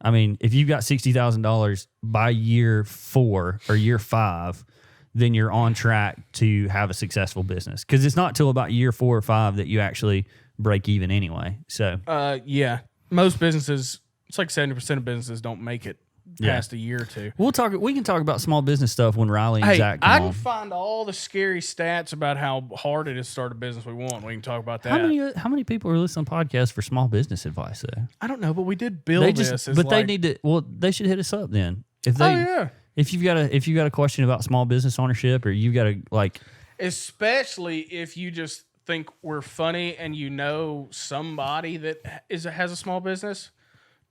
I mean, if you've got $60,000 by year 4 or year 5, then you're on track to have a successful business. Because it's not till about year 4 or 5 that you actually break even anyway. So Yeah. Most businesses, it's like 70% of businesses don't make it past a year or two. we can talk about small business stuff when Riley and Hey, Zach I come can on. find all the scary stats about how hard it is to start a business we want. We can talk about that. How many people are listening to podcasts for small business advice though? I don't know, but we did build They this. just, as but they like- need to. Well, they should hit us up then. If they, Oh, yeah. if you've got a question about small business ownership, or you've got a like, Especially if you just think we're funny and you know somebody that has a small business,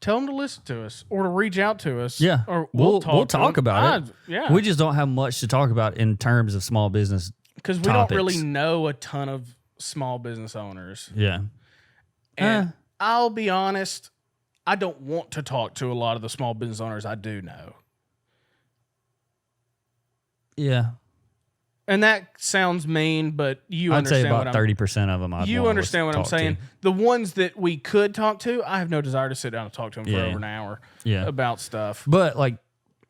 tell them to listen to us or to reach out to us. yeah, Or we'll to talk them. about it. Yeah. We just don't have much to talk about in terms of small business. Because we topics. don't really know a ton of small business owners. Yeah, And I'll be honest, I don't want to talk to a lot of the small business owners I do know. yeah. And that sounds mean, but you I'd understand say what about I'm 30% of them. You understand what I'm saying. The ones that we could talk to, I have no desire to sit down and talk to them for Yeah. over an hour Yeah. about stuff. But like,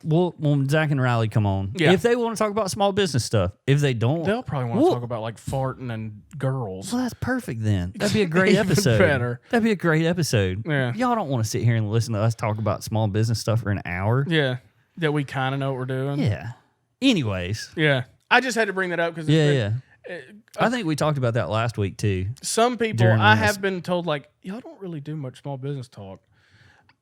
when Zach and Riley come on, Yeah. if they want to talk about small business stuff, if they don't, They'll probably want to Well- talk about like farting and girls. well, that's perfect then. That'd be a great Even episode. better. That'd be a great episode. Yeah. Y'all don't want to sit here and listen to us talk about small business stuff for an hour. Yeah, that we kind of know what we're doing. Yeah. Anyways. Yeah. I just had to bring that up because Yeah. I think we talked about that last week too. some people During I this. have been told like y'all don't really do much small business talk,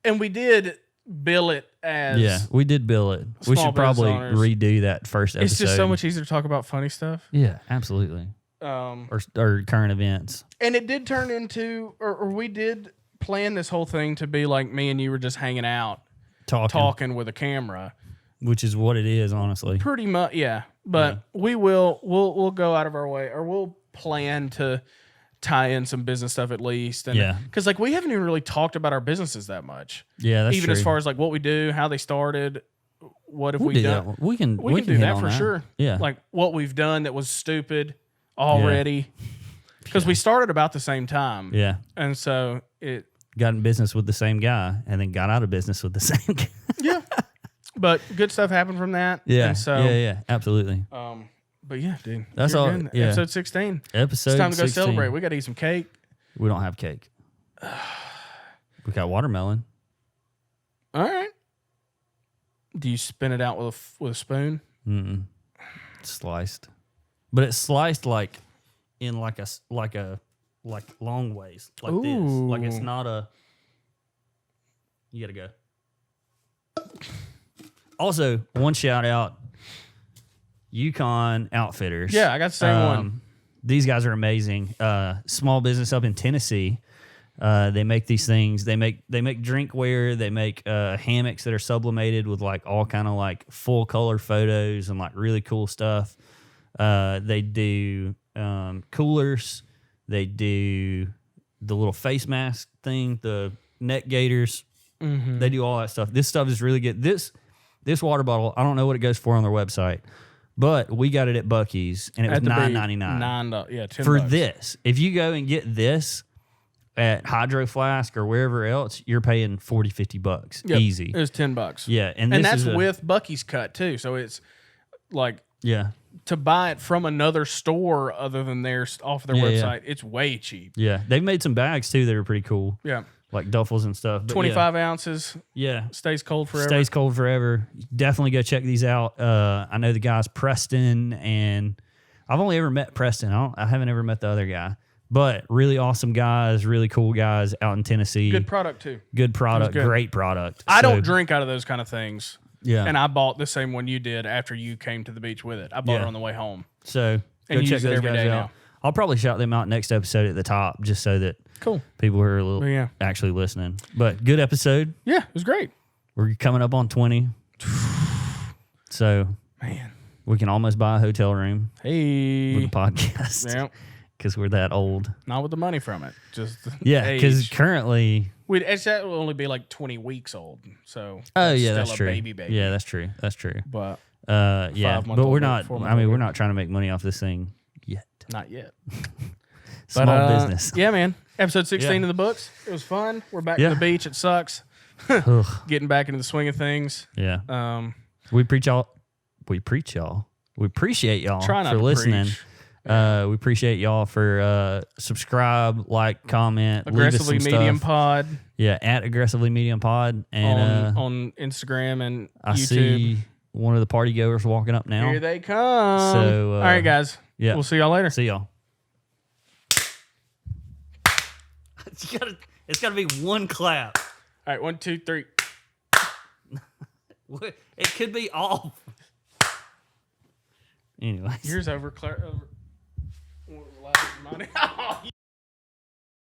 and we did bill it as Yeah, we did bill it. We Small should probably business owners. redo that first episode. It's just so much easier to talk about funny stuff. Yeah, absolutely. Or current events. And it did turn into, or we did plan this whole thing to be like me and you were just hanging out, talking with a camera. Which is what it is, honestly. Pretty much, yeah. But we'll go out of our way, or we'll plan to tie in some business stuff at least. And Yeah. because like we haven't even really talked about our businesses that much. Yeah, that's even true. as far as like what we do, how they started, what have We'll we do done. that. We can We can do hit that on for sure. Yeah. Like what we've done that was stupid already. Because we started about the same time. Yeah. And so it, Got in business with the same guy and then got out of business with the same guy. yeah. But good stuff happened from that. Yeah. And so, yeah, absolutely. But yeah, dude. That's you're all- good. yeah. Episode 16. Episode It's time to go 16. celebrate. We got to eat some cake. We don't have cake. We got watermelon. All right. Do you spin it out with a spoon? Mm-mm. It's sliced. But it's sliced like in like long ways. Like this. Like it's Ooh. not a. You gotta go. Also, one shout out, Yukon Outfitters. Yeah, I got the same one. these guys are amazing. Small business up in Tennessee. They make these things. They make drinkware. They make hammocks that are sublimated with like all kind of like full color photos and like really cool stuff. They do coolers. They do the little face mask thing, the neck gaiters. Mm-hmm. They do all that stuff. This stuff is really good. This water bottle, I don't know what it goes for on their website, but we got it at Buc-ee's and it was $9.99. Yeah, $10 for this. If you go and get this at Hydro Flask or wherever else, you're paying $40-$50 Yep. easy. It was $10. Yeah, and this that's is with Buc-ee's cut too. So it's like yeah. to buy it from another store other than theirs off their Yeah, website. It's way cheap. Yeah, they've made some bags too that are pretty cool. Yeah, like duffels and stuff. But 25 ounces. Yeah, Stays cold forever. Stays cold forever. Definitely go check these out. I know the guys Preston, and I've only ever met Preston. I haven't ever met the other guy, but really awesome guys, really cool guys out in Tennessee. Good product too. Good product, good. great product. I So, don't drink out of those kind of things. Yeah, And I bought the same one you did after you came to the beach with it. I bought Yeah. it on the way home. so go And check use it those every guys day out. now. I'll probably shout them out next episode at the top, just so that Cool. people are a little Well, yeah. actually listening. But good episode. Yeah, it was great. We're coming up on 20. So Man. we can almost buy a hotel room with Hey. a podcast Yeah. because we're that old. Not with the money from it. Just the Yeah, because age. currently. That will only be like 20 weeks old. So Oh, yeah, still that's a true. baby. Yeah, that's true. That's true. But Yeah, 5-month-old but we're baby, not. 4-month-old I mean, we're baby. not trying to make money off this thing yet. not yet. Small business. Yeah, man. Episode 16 Yeah. of the books. It was fun. We're back Yeah. to the beach. It sucks. Ugh, Getting back into the swing of things. yeah, We we preach y'all. We appreciate y'all try not for to listening. preach. We appreciate y'all for subscribe, like, comment, Aggressively leave us some Medium stuff. Pod Yeah, at Aggressively Medium Pod, and on Instagram and I YouTube. see one of the party goers walking up now. Here they come. So, all right, guys. yeah. We'll see y'all later. See y'all. It's gotta be one clap. All right, 1, 2, 3. It could be all. Anyways. Yours over. Claire. Over. Mine.